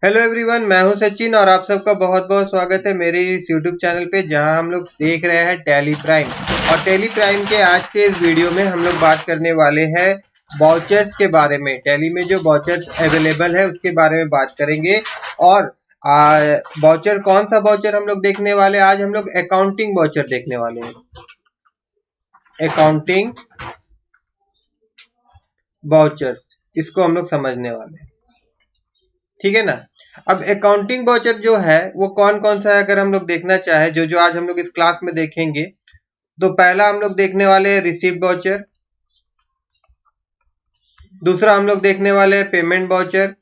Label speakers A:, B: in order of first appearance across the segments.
A: Hello everyone, मैं हूं सचिन और आप सबका बहुत बहुत स्वागत है मेरे इस यूट्यूब चैनल पे जहां हम लोग देख रहे हैं टैली प्राइम। और टैली प्राइम के आज के इस वीडियो में हम लोग बात करने वाले हैं वाउचर्स के बारे में। टैली में जो वाउचर्स अवेलेबल है उसके बारे में बात करेंगे। और वाउचर कौन सा वाउचर हम लोग देखने वाले हैं? आज हम लोग अकाउंटिंग वाउचर देखने वाले हैं। अकाउंटिंग वाउचर, इसको हम लोग समझने वाले हैं, ठीक है ना। अब अकाउंटिंग वाउचर जो है वो कौन कौन सा है, अगर हम लोग देखना चाहे जो जो आज हम लोग इस क्लास में देखेंगे, तो पहला हम लोग देखने वाले हैं रिसीप्ट वाउचर। दूसरा हम लोग देखने वाले हैं पेमेंट वाउचर।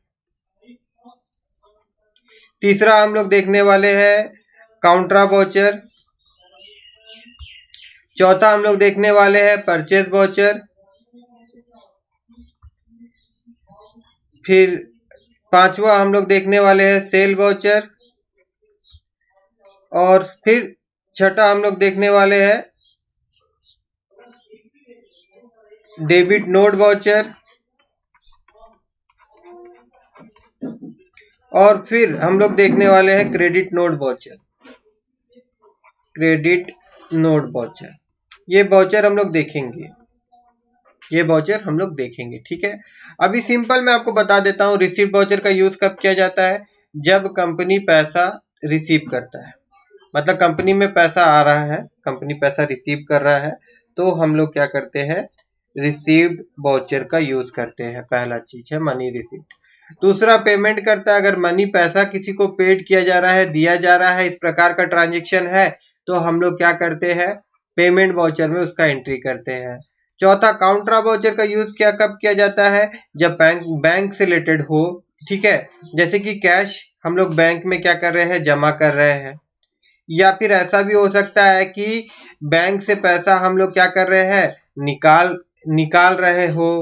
A: तीसरा हम लोग देखने वाले हैं काउंट्रा वाउचर। चौथा हम लोग देखने वाले हैं परचेज वाउचर। फिर पांचवा हम लोग देखने वाले हैं सेल वाउचर। और फिर छठा हम लोग देखने वाले हैं डेबिट नोट वाउचर। और फिर हम लोग देखने वाले हैं credit note voucher. Credit note voucher, ये वाउचर हम लोग देखेंगे, ये वाउचर हम लोग देखेंगे, ठीक है। अभी सिंपल मैं आपको बता देता हूँ रिसीप्ट वाउचर का यूज कब किया जाता है। जब कंपनी पैसा रिसीव करता है, मतलब कंपनी में पैसा आ रहा है, कंपनी पैसा रिसीव कर रहा है, तो हम लोग क्या करते हैं, रिसीव्ड वाउचर का यूज करते हैं। पहला चीज है मनी रिसीप्ट। दूसरा पेमेंट करता है, अगर मनी पैसा किसी को पेड किया जा रहा है, दिया जा रहा है, इस प्रकार का ट्रांजेक्शन है, तो हम लोग क्या करते हैं, पेमेंट वाउचर में उसका एंट्री करते हैं। चौथा काउंट्रा वाउचर का यूज क्या कब किया जाता है, जब बैंक से रिलेटेड हो, ठीक है। जैसे कि कैश हम लोग बैंक में क्या कर रहे हैं, जमा कर रहे हैं। या फिर ऐसा भी हो सकता है कि बैंक से पैसा हम लोग क्या कर रहे हैं, निकाल रहे हो।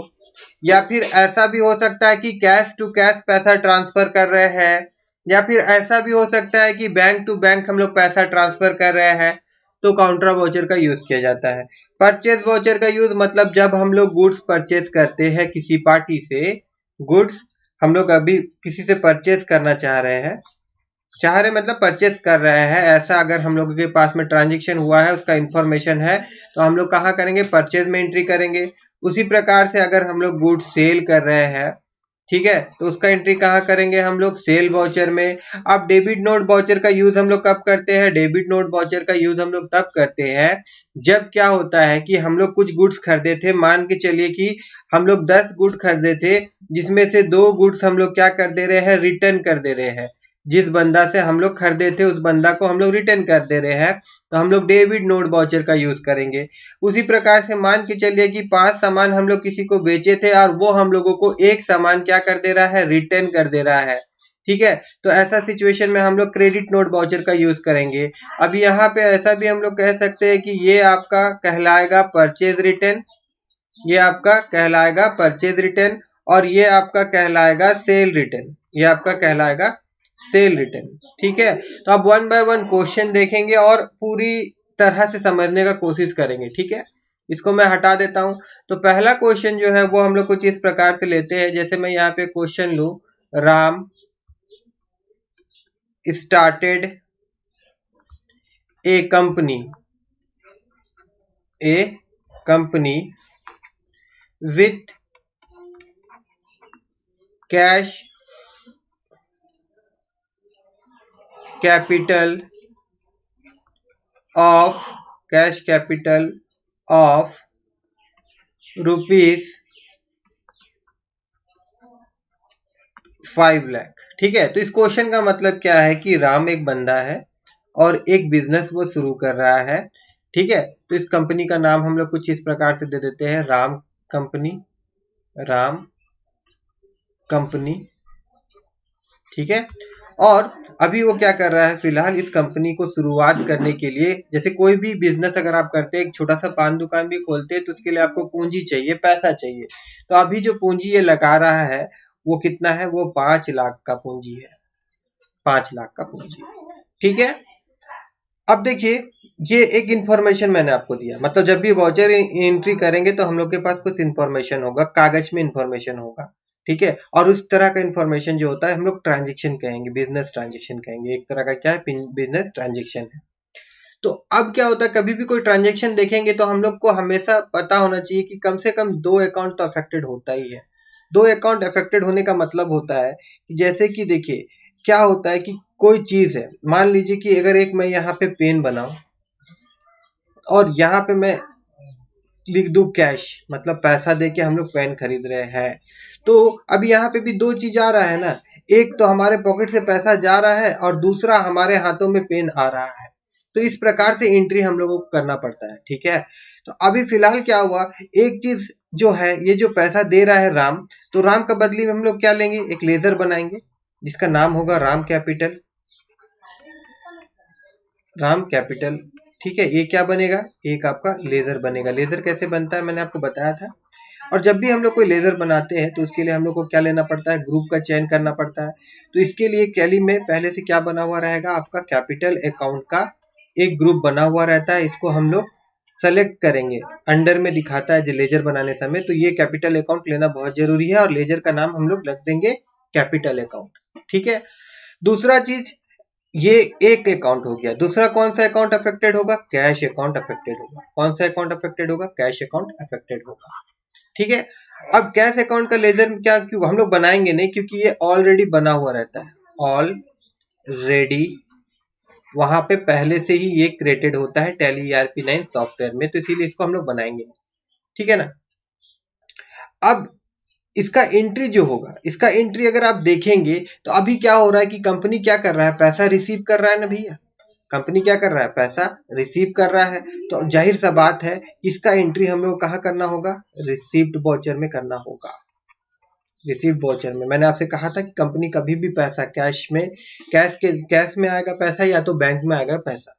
A: या फिर ऐसा भी हो सकता है कि कैश टू कैश पैसा ट्रांसफर कर रहे हैं। या फिर ऐसा भी हो सकता है कि बैंक टू बैंक हम लोग पैसा ट्रांसफर कर रहे हैं, तो काउंटर वाउचर का यूज किया जाता है। परचेज वाउचर का यूज मतलब जब हम लोग गुड्स परचेज करते हैं किसी पार्टी से, गुड्स हम लोग अभी किसी से परचेज करना चाह रहे मतलब परचेज कर रहे हैं, ऐसा अगर हम लोगों के पास में ट्रांजेक्शन हुआ है, उसका इंफॉर्मेशन है, तो हम लोग कहाँ करेंगे, परचेज में एंट्री करेंगे। उसी प्रकार से अगर हम लोग गुड्स सेल कर रहे हैं, ठीक है, तो उसका एंट्री कहाँ करेंगे, हम लोग सेल वाउचर में। अब डेबिट नोट वाउचर का यूज हम लोग कब करते हैं, डेबिट नोट वाउचर का यूज हम लोग तब करते हैं जब क्या होता है कि हम लोग कुछ गुड्स खरीदे थे, मान के चलिए कि हम लोग 10 गुड्स खरीदे थे, जिसमें से 2 गुड्स हम लोग क्या कर दे रहे हैं, रिटर्न कर दे रहे हैं। जिस बंदा से हम लोग खरीदे थे उस बंदा को हम लोग रिटर्न कर दे रहे हैं, तो हम लोग डेबिट नोट वाउचर का यूज करेंगे। उसी प्रकार से मान के चलिए कि 5 सामान हम लोग किसी को बेचे थे और वो हम लोगों को एक सामान क्या कर दे रहा है, रिटर्न कर दे रहा है, ठीक है। तो ऐसा सिचुएशन में हम लोग क्रेडिट नोट वाउचर का यूज करेंगे। अब यहाँ पे ऐसा भी हम लोग कह सकते हैं कि ये आपका कहलाएगा परचेज रिटर्न, ये आपका कहलाएगा परचेज रिटर्न, और ये आपका कहलाएगा सेल रिटर्न, ये आपका कहलाएगा सेल रिटर्न, ठीक है। तो आप 1 बाय 1 क्वेश्चन देखेंगे और पूरी तरह से समझने का कोशिश करेंगे, ठीक है। इसको मैं हटा देता हूं। तो पहला क्वेश्चन जो है वो हम लोग कुछ इस प्रकार से लेते हैं, जैसे मैं यहाँ पे क्वेश्चन लू, Ram started A company with cash capital of rupees 5 lakh, ठीक है। तो इस क्वेश्चन का मतलब क्या है कि राम एक बंदा है और एक बिजनेस वो शुरू कर रहा है, ठीक है। तो इस कंपनी का नाम हम लोग कुछ इस प्रकार से दे देते हैं, राम कंपनी, ठीक है। और अभी वो क्या कर रहा है, फिलहाल इस कंपनी को शुरुआत करने के लिए, जैसे कोई भी बिजनेस अगर आप करते हैं, एक छोटा सा पान दुकान भी खोलते हैं, तो उसके लिए आपको पूंजी चाहिए, पैसा चाहिए। तो अभी जो पूंजी ये लगा रहा है वो कितना है, वो 5 लाख का पूंजी है, 5 लाख का पूंजी, ठीक है। अब देखिए, ये एक इंफॉर्मेशन मैंने आपको दिया, मतलब जब भी वाउचर एंट्री करेंगे तो हम लोग के पास कुछ इंफॉर्मेशन होगा, कागज में इंफॉर्मेशन होगा, ठीक है। और उस तरह का इंफॉर्मेशन जो होता है हम लोग ट्रांजेक्शन कहेंगे, बिजनेस ट्रांजेक्शन कहेंगे, एक तरह का क्या है, बिजनेस ट्रांजेक्शन है। तो अब क्या होता है, कभी भी कोई ट्रांजेक्शन देखेंगे तो हम लोग को हमेशा पता होना चाहिए कि कम से कम 2 अकाउंट तो अफेक्टेड होता ही है। 2 अकाउंट अफेक्टेड होने का मतलब होता है कि जैसे कि देखिए क्या होता है कि कोई चीज है, मान लीजिए कि अगर एक मैं यहाँ पे पेन बनाऊं और यहाँ पे मैं लिख दूं कैश, मतलब पैसा दे के हम लोग पेन खरीद रहे हैं, तो अब यहाँ पे भी 2 चीज आ रहा है ना, एक तो हमारे पॉकेट से पैसा जा रहा है और दूसरा हमारे हाथों में पेन आ रहा है। तो इस प्रकार से एंट्री हम लोगों को करना पड़ता है, ठीक है। तो अभी फिलहाल क्या हुआ, एक चीज जो है, ये जो पैसा दे रहा है राम, तो राम का बदली में हम लोग क्या लेंगे, एक लेजर बनाएंगे जिसका नाम होगा राम कैपिटल, राम कैपिटल, ठीक है। ये क्या बनेगा, एक आपका लेजर बनेगा। लेजर कैसे बनता है मैंने आपको बताया था। और जब भी हम लोग कोई लेजर बनाते हैं तो उसके लिए हम लोग को क्या लेना पड़ता है, ग्रुप का चयन करना पड़ता है। तो इसके लिए टैली में पहले से क्या बना हुआ रहेगा, आपका कैपिटल अकाउंट का एक ग्रुप बना हुआ रहता है, इसको हम लोग सेलेक्ट करेंगे। अंडर में दिखाता है जो लेजर बनाने समय, तो ये कैपिटल अकाउंट लेना बहुत जरूरी है और लेजर का नाम हम लोग रख देंगे कैपिटल अकाउंट, ठीक है। दूसरा चीज, ये एक अकाउंट हो गया। दूसरा कौन सा अकाउंट अफेक्टेड होगा, कैश अकाउंट अफेक्टेड होगा। कौन सा अकाउंट अफेक्टेड होगा, कैश अकाउंट अफेक्टेड होगा, ठीक है। अब कैश अकाउंट का लेजर क्या क्यों हम लोग बनाएंगे नहीं, क्योंकि ये ऑलरेडी बना हुआ रहता है, ऑलरेडी वहां पे पहले से ही ये क्रिएटेड होता है टैली ERP9 सॉफ्टवेयर में, तो इसीलिए इसको हम लोग बनाएंगे, ठीक है ना। अब इसका एंट्री जो होगा, इसका एंट्री अगर आप देखेंगे तो अभी क्या हो रहा है कि कंपनी क्या कर रहा है, पैसा रिसीव कर रहा है ना भैया, कंपनी क्या कर रहा है, पैसा रिसीव कर रहा है। तो जाहिर सा बात है इसका एंट्री हम लोग कहाँ करना होगा, रिसीव्ड वाउचर में करना होगा। रिसीव्ड वाउचर में मैंने आपसे कहा था कि कंपनी कभी भी पैसा कैश में, कैश में आएगा पैसा या तो बैंक में आएगा पैसा,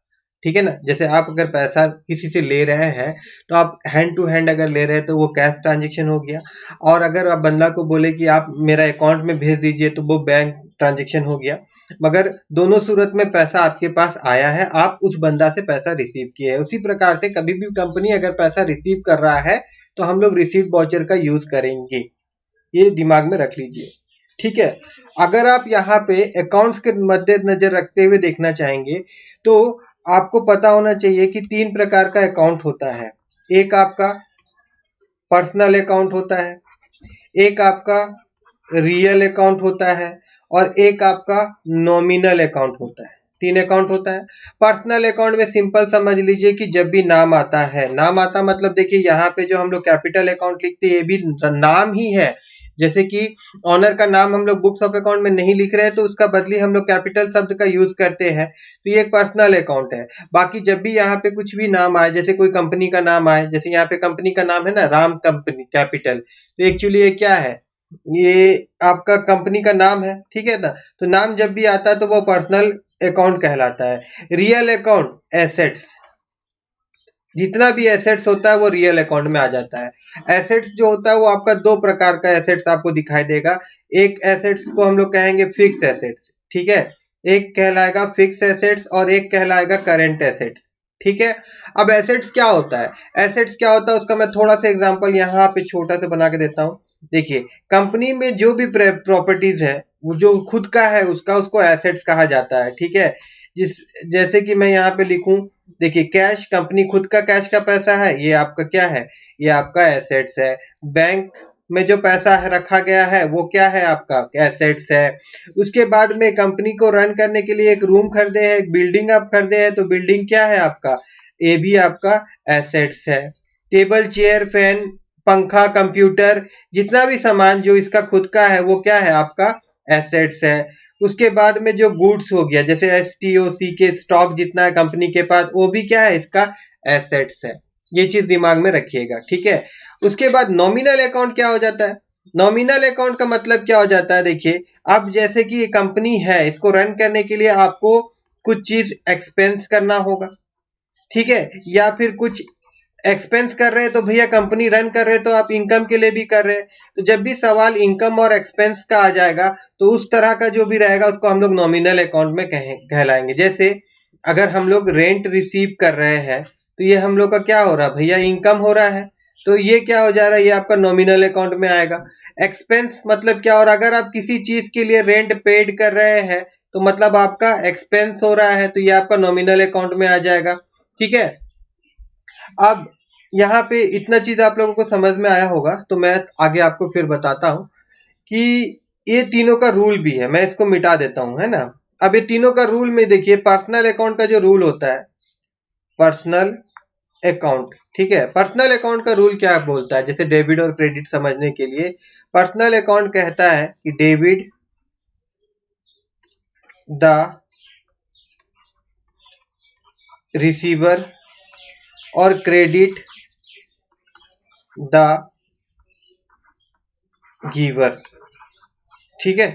A: ठीक है ना। जैसे आप अगर पैसा किसी से ले रहे हैं तो आप हैंड टू हैंड अगर ले रहे हैं तो वो कैश ट्रांजेक्शन हो गया, और अगर आप बंदा को बोले कि आप मेरा अकाउंट में भेज दीजिए तो वो बैंक ट्रांजेक्शन हो गया। मगर दोनों सूरत में पैसा आपके पास आया है, आप उस बंदा से पैसा रिसीव किए हैं। उसी प्रकार से कभी भी कंपनी अगर पैसा रिसीव कर रहा है तो हम लोग रिसीव्ड वाउचर का यूज करेंगे, ये दिमाग में रख लीजिए, ठीक है। अगर आप यहाँ पे अकाउंट्स के मद्देनजर रखते हुए देखना चाहेंगे तो आपको पता होना चाहिए कि 3 प्रकार का अकाउंट होता है। एक आपका पर्सनल अकाउंट होता है, एक आपका रियल अकाउंट होता है और एक आपका नॉमिनल अकाउंट होता है। 3 अकाउंट होता है। पर्सनल अकाउंट में सिंपल समझ लीजिए कि जब भी नाम आता है, नाम आता मतलब देखिए यहाँ पे जो हम लोग कैपिटल अकाउंट लिखते हैं ये भी नाम ही है। जैसे कि ऑनर का नाम हम लोग बुक्स ऑफ अकाउंट में नहीं लिख रहे हैं तो उसका बदली हम लोग कैपिटल शब्द का यूज करते हैं, तो ये एक पर्सनल अकाउंट है। बाकी जब भी यहाँ पे कुछ भी नाम आए, जैसे कोई कंपनी का नाम आए, जैसे यहाँ पे कंपनी का नाम है ना राम कंपनी कैपिटल, तो एक्चुअली ये क्या है, ये आपका कंपनी का नाम है, ठीक है ना। तो नाम जब भी आता है तो वो पर्सनल अकाउंट कहलाता है। रियल अकाउंट एसेट्स, जितना भी एसेट्स होता है वो रियल अकाउंट में आ जाता है। एसेट्स जो होता है वो आपका 2 प्रकार का एसेट्स आपको दिखाई देगा। एक एसेट्स को हम लोग कहेंगे फिक्स एसेट्स, ठीक है, एक कहलाएगा फिक्स एसेट्स और एक कहलाएगा करंट एसेट्स, ठीक है। अब एसेट्स क्या होता है, एसेट्स क्या होता है उसका मैं थोड़ा सा एग्जांपल यहाँ पे छोटा सा बना के देता हूँ। देखिए कंपनी में जो भी प्रॉपर्टीज है वो जो खुद का है उसका, उसको एसेट्स कहा जाता है, ठीक है। जैसे कि मैं यहाँ पे लिखूं, देखिए कैश, कंपनी खुद का कैश का पैसा है, ये आपका क्या है, ये आपका एसेट्स है। बैंक में जो पैसा है रखा गया है वो क्या है, आपका एसेट्स है। उसके बाद में कंपनी को रन करने के लिए एक रूम खरीदे हैं, एक बिल्डिंग आप खरीदे हैं, तो बिल्डिंग क्या है आपका, ये भी आपका एसेट्स है। टेबल चेयर फैन पंखा कंप्यूटर जितना भी सामान जो इसका खुद का है वो क्या है, आपका एसेट्स है। उसके बाद में जो गुड्स हो गया, जैसे STOC के स्टॉक जितना है कंपनी के पास, वो भी क्या है, इसका एसेट्स है। ये चीज दिमाग में रखिएगा, ठीक है। उसके बाद नॉमिनल अकाउंट क्या हो जाता है, नॉमिनल अकाउंट का मतलब क्या हो जाता है, देखिए अब जैसे कि ये कंपनी है, इसको रन करने के लिए आपको कुछ चीज एक्सपेंस करना होगा, ठीक है, या फिर कुछ एक्सपेंस कर रहे हैं तो भैया कंपनी रन कर रहे हैं तो आप इनकम के लिए भी कर रहे हैं। तो जब भी सवाल इनकम और एक्सपेंस का आ जाएगा तो उस तरह का जो भी रहेगा उसको हम लोग नॉमिनल अकाउंट में कहलाएंगे। जैसे अगर हम लोग रेंट रिसीव कर रहे हैं तो ये हम लोग का क्या हो रहा है भैया, इनकम हो रहा है। तो ये क्या हो जा रहा है, ये आपका नॉमिनल अकाउंट में आएगा। एक्सपेंस मतलब क्या, और अगर आप किसी चीज के लिए रेंट पेड कर रहे हैं तो मतलब आपका एक्सपेंस हो रहा है, तो ये आपका नॉमिनल अकाउंट में आ जाएगा। ठीक है, अब यहाँ पे इतना चीज आप लोगों को समझ में आया होगा, तो मैं आगे आपको फिर बताता हूँ कि ये तीनों का रूल भी है। मैं इसको मिटा देता हूँ, है ना। अब ये तीनों का रूल में देखिए, पर्सनल अकाउंट का जो रूल होता है, पर्सनल अकाउंट, ठीक है, पर्सनल अकाउंट का रूल क्या बोलता है, जैसे डेबिट और क्रेडिट समझने के लिए, पर्सनल अकाउंट कहता है कि डेबिट द रिसीवर और क्रेडिट द गिवर। ठीक है,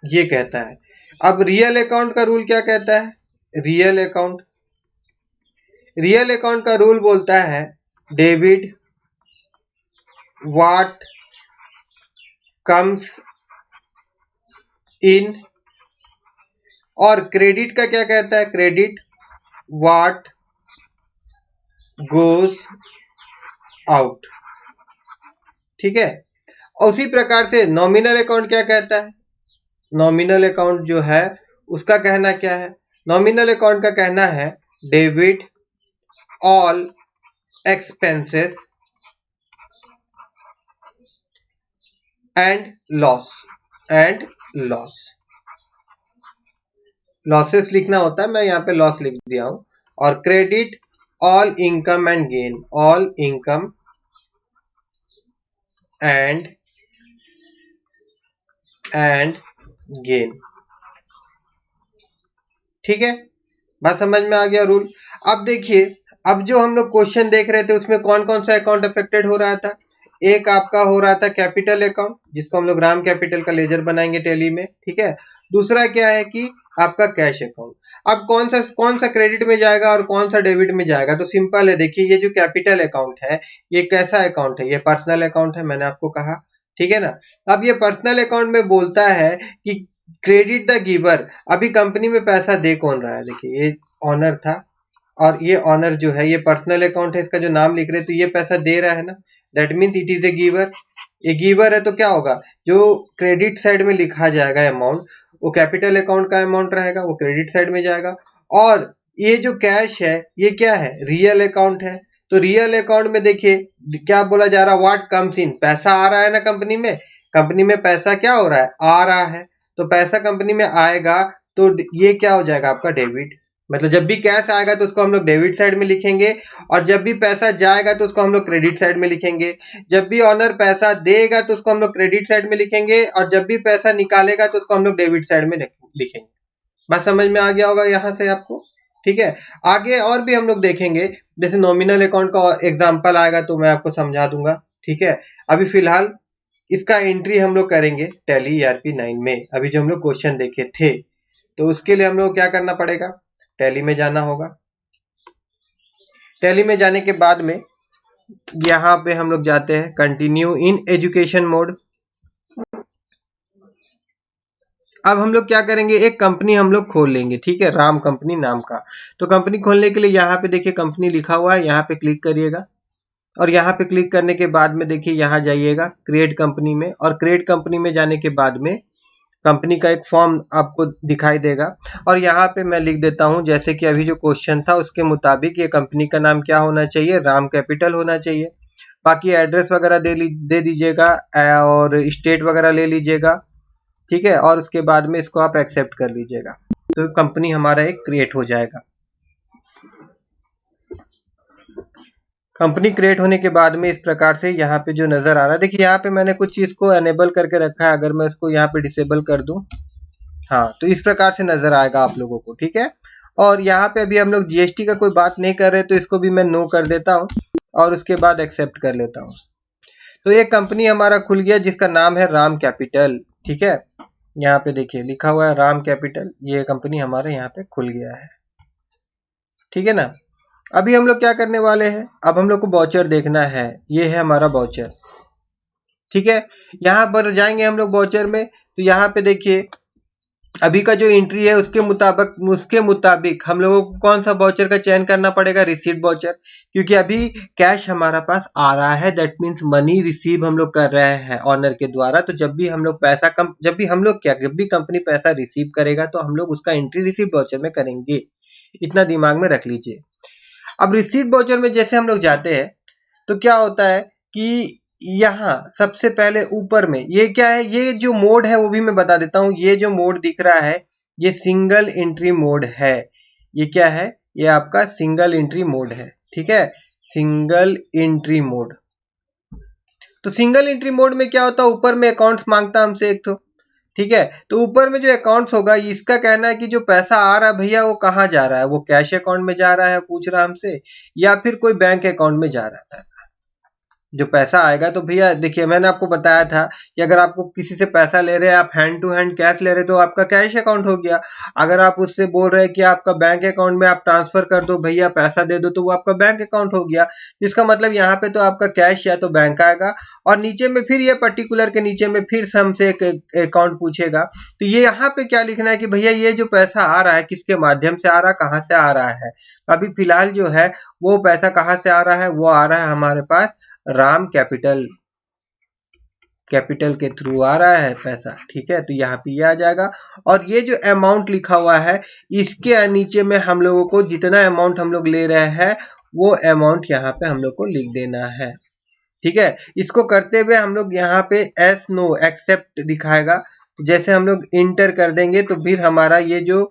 A: ये कहता है। अब रियल अकाउंट का रूल क्या कहता है, रियल अकाउंट का रूल बोलता है डेबिट व्हाट कम्स इन, और क्रेडिट का क्या कहता है, क्रेडिट व्हाट गोज आउट। ठीक है, उसी प्रकार से नॉमिनल अकाउंट क्या कहता है, नॉमिनल अकाउंट जो है उसका कहना क्या है, नॉमिनल अकाउंट का कहना है debit all expenses and loss, losses लिखना होता है, मैं यहाँ पे लॉस लिख दिया हूं, और credit all income and gain, all income and gain. ठीक है, बात समझ में आ गया रूल। अब देखिए, अब जो हम लोग क्वेश्चन देख रहे थे उसमें कौन कौन सा अकाउंट अफेक्टेड हो रहा था, एक आपका हो रहा था कैपिटल अकाउंट, जिसको हम लोग राम कैपिटल का लेजर बनाएंगे टैली में। ठीक है, दूसरा क्या है कि आपका कैश अकाउंट। अब कौन सा क्रेडिट में जाएगा और कौन सा डेबिट में जाएगा, तो सिंपल है, देखिए ये जो कैपिटल अकाउंट है ये कैसा अकाउंट है, ये पर्सनल अकाउंट है, मैंने आपको कहा। ठीक है ना, अब ये पर्सनल अकाउंट में बोलता है कि क्रेडिट द गिवर, अभी कंपनी में पैसा दे कौन रहा है, देखिए ये ऑनर था, और ये ऑनर जो है ये पर्सनल अकाउंट है, इसका जो नाम लिख रहे हैं तो ये पैसा दे रहा है ना, that means it is a giver. ये गिवर है तो क्या होगा, जो क्रेडिट साइड में लिखा जाएगा अमाउंट, वो कैपिटल अकाउंट का अमाउंट रहेगा, वो क्रेडिट साइड में जाएगा। और ये जो कैश है ये क्या है, रियल अकाउंट है। तो रियल अकाउंट में देखिए क्या बोला जा रहा है, व्हाट कम्स इन, पैसा आ रहा है ना कंपनी में पैसा क्या हो रहा है, आ रहा है, तो पैसा कंपनी में आएगा, तो ये क्या हो जाएगा आपका डेबिट। मतलब जब भी कैश आएगा तो उसको हम लोग डेबिट साइड में लिखेंगे, और जब भी पैसा जाएगा तो उसको हम लोग क्रेडिट साइड में लिखेंगे। जब भी ऑनर पैसा देगा तो उसको हम लोग क्रेडिट साइड में लिखेंगे, और जब भी पैसा निकालेगा तो उसको हम लोग डेबिट साइड में लिखेंगे। बात समझ में आ गया होगा यहाँ से आपको। ठीक है, आगे और भी हम लोग देखेंगे, जैसे नॉमिनल अकाउंट का एग्जाम्पल आएगा तो मैं आपको समझा दूंगा। ठीक है, अभी फिलहाल इसका एंट्री हम लोग करेंगे टैली ERP9 में। अभी जो हम लोग क्वेश्चन देखे थे, तो उसके लिए हम लोग क्या करना पड़ेगा, टैली में जाना होगा। टैली में जाने के बाद में यहाँ पे हम लोग जाते हैं कंटिन्यू इन एजुकेशन मोड। अब हम लोग क्या करेंगे, एक कंपनी हम लोग खोल लेंगे, ठीक है, राम कंपनी नाम का। तो कंपनी खोलने के लिए यहाँ पे देखिए कंपनी लिखा हुआ है, यहाँ पे क्लिक करिएगा, और यहाँ पे क्लिक करने के बाद में देखिए यहाँ जाइएगा क्रिएट कंपनी में, और क्रिएट कंपनी में जाने के बाद में कंपनी का एक फॉर्म आपको दिखाई देगा, और यहाँ पे मैं लिख देता हूँ, जैसे कि अभी जो क्वेश्चन था उसके मुताबिक ये कंपनी का नाम क्या होना चाहिए, राम कैपिटल होना चाहिए। बाकी एड्रेस वगैरह दे दीजिएगा, और स्टेट वगैरह ले लीजिएगा। ठीक है, और उसके बाद में इसको आप एक्सेप्ट कर लीजिएगा, तो कंपनी हमारा एक क्रिएट हो जाएगा। कंपनी क्रिएट होने के बाद में इस प्रकार से यहाँ पे जो नजर आ रहा है, देखिए यहाँ पे मैंने कुछ चीज को एनेबल करके रखा है, अगर मैं इसको यहाँ पे डिसेबल कर दूं, हाँ, तो इस प्रकार से नजर आएगा आप लोगों को। ठीक है, और यहाँ पे अभी हम लोग GST का कोई बात नहीं कर रहे, तो इसको भी मैं नो कर देता हूँ, और उसके बाद एक्सेप्ट कर लेता हूँ। तो ये कंपनी हमारा खुल गया जिसका नाम है राम कैपिटल। ठीक है, यहाँ पे देखिए लिखा हुआ है राम कैपिटल, ये कंपनी हमारे यहाँ पे खुल गया है। ठीक है ना, अभी हम लोग क्या करने वाले हैं, अब हम लोग को वाउचर देखना है, ये है हमारा वाउचर। ठीक है, यहाँ पर जाएंगे हम लोग वाउचर में, तो यहाँ पे देखिए अभी का जो एंट्री है उसके मुताबिक हम लोगों को कौन सा वाउचर का चयन करना पड़ेगा, रिसीट वाउचर, क्योंकि अभी कैश हमारा पास आ रहा है, दैट मीन्स मनी रिसीव हम लोग कर रहे हैं ऑनर के द्वारा। तो जब भी हम लोग जब भी कंपनी पैसा रिसीव करेगा तो हम लोग उसका एंट्री रिसीट वाउचर में करेंगे, इतना दिमाग में रख लीजिए। अब रिसीट वाउचर में जैसे हम लोग जाते हैं तो क्या होता है कि यहाँ सबसे पहले ऊपर में ये क्या है, ये जो मोड है वो भी मैं बता देता हूँ। ये जो मोड दिख रहा है ये सिंगल एंट्री मोड है। ये क्या है, ये आपका सिंगल एंट्री मोड है, ठीक है, सिंगल एंट्री मोड। तो सिंगल एंट्री मोड में क्या होता है, ऊपर में अकाउंट्स मांगता है हमसे एक तो, ठीक है। तो ऊपर में जो अकाउंट्स होगा इसका कहना है कि जो पैसा आ रहा है भैया वो कहाँ जा रहा है, वो कैश अकाउंट में जा रहा है पूछ रहा है हमसे, या फिर कोई बैंक अकाउंट में जा रहा है पैसा। जो पैसा आएगा तो भैया देखिए मैंने आपको बताया था कि अगर आपको किसी से पैसा ले रहे हैं, आप हैंड टू हैंड कैश ले रहे तो आपका कैश अकाउंट हो गया। अगर आप उससे बोल रहे हैं कि आपका बैंक अकाउंट में आप ट्रांसफर कर दो भैया पैसा दे दो, तो वो आपका बैंक अकाउंट हो गया। इसका मतलब यहाँ पे तो आपका कैश या तो बैंक आएगा, और नीचे में फिर ये पर्टिकुलर के नीचे में फिर से हमसे एक अकाउंट पूछेगा। तो ये यहाँ पे क्या लिखना है कि भैया ये जो पैसा आ रहा है किसके माध्यम से आ रहा है, कहाँ से आ रहा है। अभी फिलहाल जो है वो पैसा कहाँ से आ रहा है, वो आ रहा है हमारे पास राम कैपिटल के थ्रू आ रहा है पैसा, ठीक है। तो यहाँ पे ये आ जाएगा, और ये जो अमाउंट लिखा हुआ है इसके नीचे में हम लोगों को जितना अमाउंट हम लोग ले रहे हैं वो अमाउंट यहाँ पे हम लोग को लिख देना है, ठीक है। इसको करते हुए हम लोग यहाँ पे एस नो एक्सेप्ट दिखाएगा, जैसे हम लोग इंटर कर देंगे तो फिर हमारा ये जो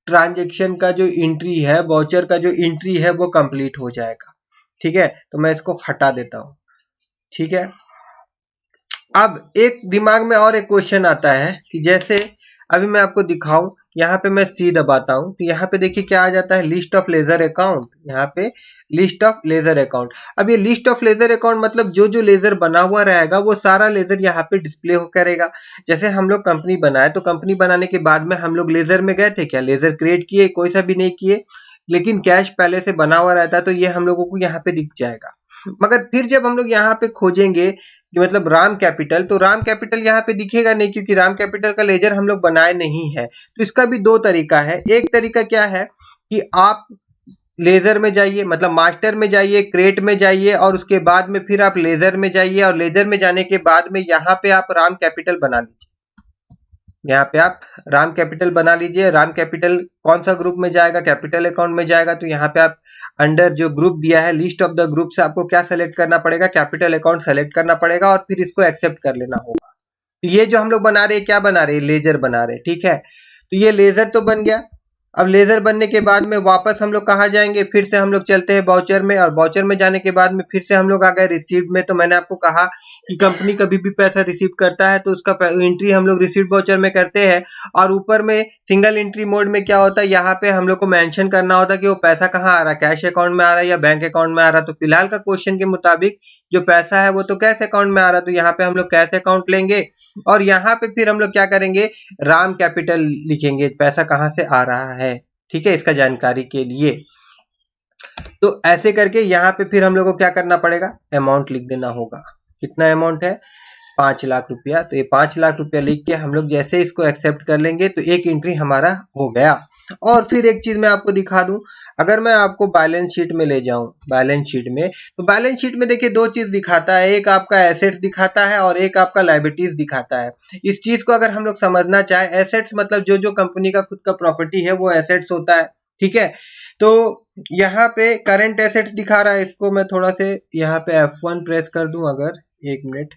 A: ट्रांजेक्शन का जो एंट्री है, वाउचर का जो एंट्री है वो कंप्लीट हो जाएगा, ठीक है। तो मैं इसको हटा देता हूँ, ठीक है। अब एक दिमाग में और एक क्वेश्चन आता है कि जैसे अभी मैं आपको दिखाऊं, यहाँ पे मैं सी दबाता हूं तो यहाँ पे देखिए क्या आ जाता है, लिस्ट ऑफ लेजर अकाउंट। यहाँ पे लिस्ट ऑफ लेजर अकाउंट। अब ये लिस्ट ऑफ लेजर अकाउंट मतलब जो जो लेजर बना हुआ रहेगा वो सारा लेजर यहाँ पे डिस्प्ले हो करेगा। जैसे हम लोग कंपनी बनाए तो कंपनी बनाने के बाद में हम लोग लेजर में गए थे क्या, लेजर क्रिएट किए, कोई सा भी नहीं किए, लेकिन कैश पहले से बना हुआ रहता है तो ये हम लोगों को यहाँ पे दिख जाएगा। मगर फिर जब हम लोग यहाँ पे खोजेंगे कि मतलब राम कैपिटल, तो राम कैपिटल यहाँ पे दिखेगा नहीं, क्योंकि राम कैपिटल का लेजर हम लोग बनाए नहीं है। तो इसका भी दो तरीका है। एक तरीका क्या है कि आप लेजर में जाइए, मतलब मास्टर में जाइए, क्रिएट में जाइए, और उसके बाद में फिर आप लेजर में जाइए, और लेजर में जाने के बाद में यहाँ पे आप राम कैपिटल बना लीजिए। यहाँ पे आप राम कैपिटल बना लीजिए। राम कैपिटल कौन सा ग्रुप में जाएगा, कैपिटल अकाउंट में जाएगा। तो यहाँ पे आप अंडर जो ग्रुप दिया है लिस्ट ऑफ द ग्रुप से आपको क्या सेलेक्ट करना पड़ेगा, कैपिटल अकाउंट सेलेक्ट करना पड़ेगा, और फिर इसको एक्सेप्ट कर लेना होगा। तो ये जो हम लोग बना रहे हैं क्या बना रहे हैं, लेजर बना रहे हैं, ठीक है। तो ये लेजर तो बन गया। अब लेजर बनने के बाद में वापस हम लोग कहाँ जाएंगे, फिर से हम लोग चलते हैं वाउचर में, और वाउचर में जाने के बाद में फिर से हम लोग आ गए रिसीव्ड में। तो मैंने आपको कहा कि कंपनी कभी भी पैसा रिसीव करता है तो उसका एंट्री हम लोग रिसीव्ड वाउचर में करते हैं। और ऊपर में सिंगल एंट्री मोड में क्या होता है, यहाँ पे हम लोग को मेंशन करना होता है कि वो पैसा कहाँ आ रहा है, कैश अकाउंट में आ रहा है या बैंक अकाउंट में आ रहा है। तो फिलहाल का क्वेश्चन के मुताबिक जो पैसा है वो तो कैश अकाउंट में आ रहा है, तो यहाँ पे हम लोग कैश अकाउंट लेंगे, और यहाँ पे फिर हम लोग क्या करेंगे, राम कैपिटल लिखेंगे, पैसा कहाँ से आ रहा है, ठीक है, इसका जानकारी के लिए। तो ऐसे करके यहाँ पे फिर हम लोग को क्या करना पड़ेगा, अमाउंट लिख देना होगा। कितना अमाउंट है, 5 लाख रुपया। तो ये 5 लाख रुपया लिख के हम लोग जैसे इसको एक्सेप्ट कर लेंगे तो एक एंट्री हमारा हो गया। और फिर एक चीज मैं आपको दिखा दूं, अगर मैं आपको बैलेंस शीट में ले जाऊं, बैलेंस शीट में, तो बैलेंस शीट में देखिए दो चीज दिखाता है, एक आपका एसेट्स दिखाता है और एक आपका लायबिलिटीज दिखाता है। इस चीज को अगर हम लोग समझना चाहे, एसेट्स मतलब जो जो कंपनी का खुद का प्रॉपर्टी है वो एसेट्स होता है, ठीक है। तो यहाँ पे करंट एसेट्स दिखा रहा है, इसको मैं थोड़ा से यहाँ पे F1 प्रेस कर दूं, अगर एक मिनट,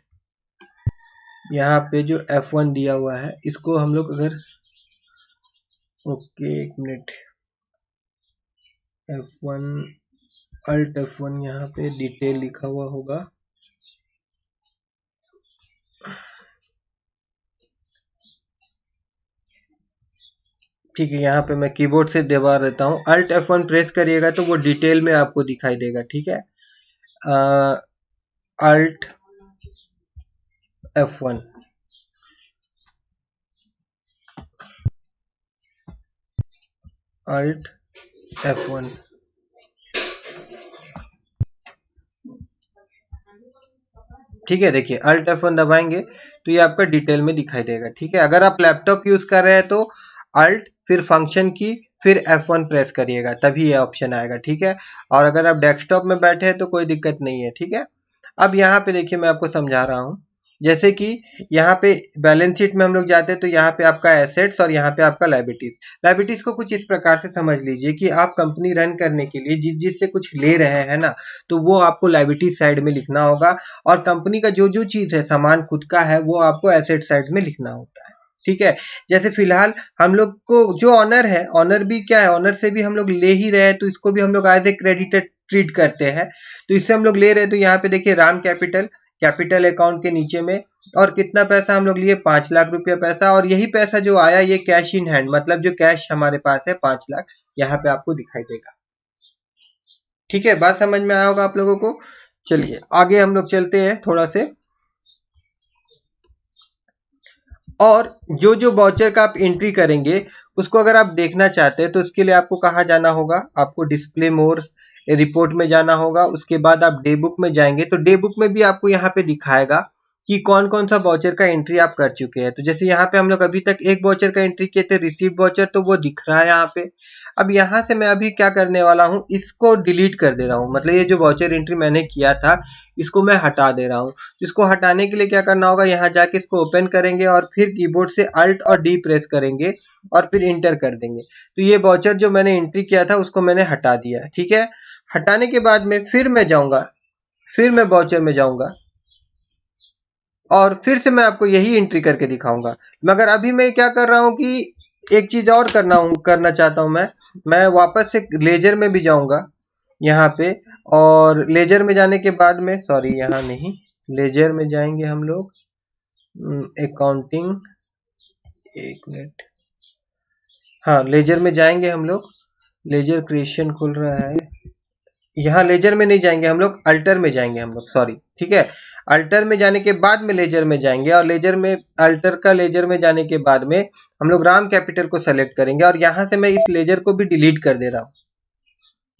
A: यहाँ पे जो F1 दिया हुआ है इसको हम लोग अगर, ओके एक मिनट, F1 अल्ट F1 यहाँ पे डिटेल लिखा हुआ होगा, ठीक है। यहाँ पे मैं कीबोर्ड से दबा देता हूँ, अल्ट F1 प्रेस करिएगा तो वो डिटेल में आपको दिखाई देगा, ठीक है। अल्ट F1, अल्ट F1, ठीक है। देखिए अल्ट F1 दबाएंगे तो ये आपका डिटेल में दिखाई देगा, ठीक है। अगर आप लैपटॉप यूज कर रहे हैं तो अल्ट फिर फंक्शन की फिर F1 प्रेस करिएगा, तभी ये ऑप्शन आएगा, ठीक है। और अगर आप डेस्कटॉप में बैठे हैं तो कोई दिक्कत नहीं है, ठीक है। अब यहाँ पे देखिए मैं आपको समझा रहा हूँ, जैसे कि यहाँ पे बैलेंस शीट में हम लोग जाते हैं तो यहाँ पे आपका एसेट्स और यहाँ पे आपका लायबिलिटीज को कुछ इस प्रकार से समझ लीजिए कि आप कंपनी रन करने के लिए जिससे कुछ ले रहे हैं ना, तो वो आपको लायबिलिटीज साइड में लिखना होगा, और कंपनी का जो जो चीज है, सामान खुद का है, वो आपको एसेट साइड में लिखना होता है, ठीक है। जैसे फिलहाल हम लोग को जो ऑनर है, ऑनर भी क्या है, ऑनर से भी हम लोग ले ही रहे हैं, तो इसको भी हम लोग एज ए क्रेडिटेड ट्रीट करते हैं, तो इससे हम लोग ले रहे हैं। तो यहाँ पे देखिए राम कैपिटल अकाउंट के नीचे में, और कितना पैसा हम लोग लिए, 5 लाख रुपया पैसा, और यही पैसा जो आया ये कैश इन हैंड, मतलब जो कैश हमारे पास है 5 लाख, यहाँ पे आपको दिखाई देगा, ठीक है। बात समझ में आया होगा आप लोगों को। चलिए आगे हम लोग चलते हैं थोड़ा से, और जो जो वाउचर का आप एंट्री करेंगे उसको अगर आप देखना चाहते हैं तो उसके लिए आपको कहाँ जाना होगा, आपको डिस्प्ले मोर रिपोर्ट में जाना होगा। उसके बाद आप डे बुक में जाएंगे तो डे बुक में भी आपको यहाँ पे दिखाएगा कि कौन कौन सा वाउचर का एंट्री आप कर चुके हैं। तो जैसे यहाँ पे हम लोग अभी तक एक वाउचर का एंट्री किए थे, रिसीव वाउचर, तो वो दिख रहा है यहाँ पे। अब यहाँ से मैं अभी क्या करने वाला हूँ, इसको डिलीट कर दे रहा हूँ, मतलब ये जो वाउचर एंट्री मैंने किया था इसको मैं हटा दे रहा हूँ। इसको हटाने के लिए क्या करना होगा, यहाँ जाके इसको ओपन करेंगे और फिर कीबोर्ड से अल्ट और डी प्रेस करेंगे और फिर इंटर कर देंगे। तो ये वाउचर जो मैंने एंट्री किया था उसको मैंने हटा दिया, ठीक है। हटाने के बाद में फिर मैं जाऊंगा, फिर मैं वाउचर में जाऊंगा और फिर से मैं आपको यही एंट्री करके दिखाऊंगा। मगर अभी मैं क्या कर रहा हूँ कि एक चीज और करना चाहता हूँ, मैं वापस से लेजर में भी जाऊंगा यहाँ पे, और लेजर में जाने के बाद में, सॉरी यहाँ नहीं, लेजर में जाएंगे हम लोग, अकाउंटिंग, एक मिनट, हाँ लेजर में जाएंगे हम लोग, लेजर क्रिएशन खुल रहा है, यहाँ लेजर में नहीं जाएंगे हम लोग, अल्टर में जाएंगे हम लोग, सॉरी, ठीक है। अल्टर में जाने के बाद में लेजर में जाएंगे, और लेजर में अल्टर का लेजर में जाने के बाद में हम लोग राम कैपिटल को सेलेक्ट करेंगे, और यहाँ से मैं इस लेजर को भी डिलीट कर दे रहा हूँ।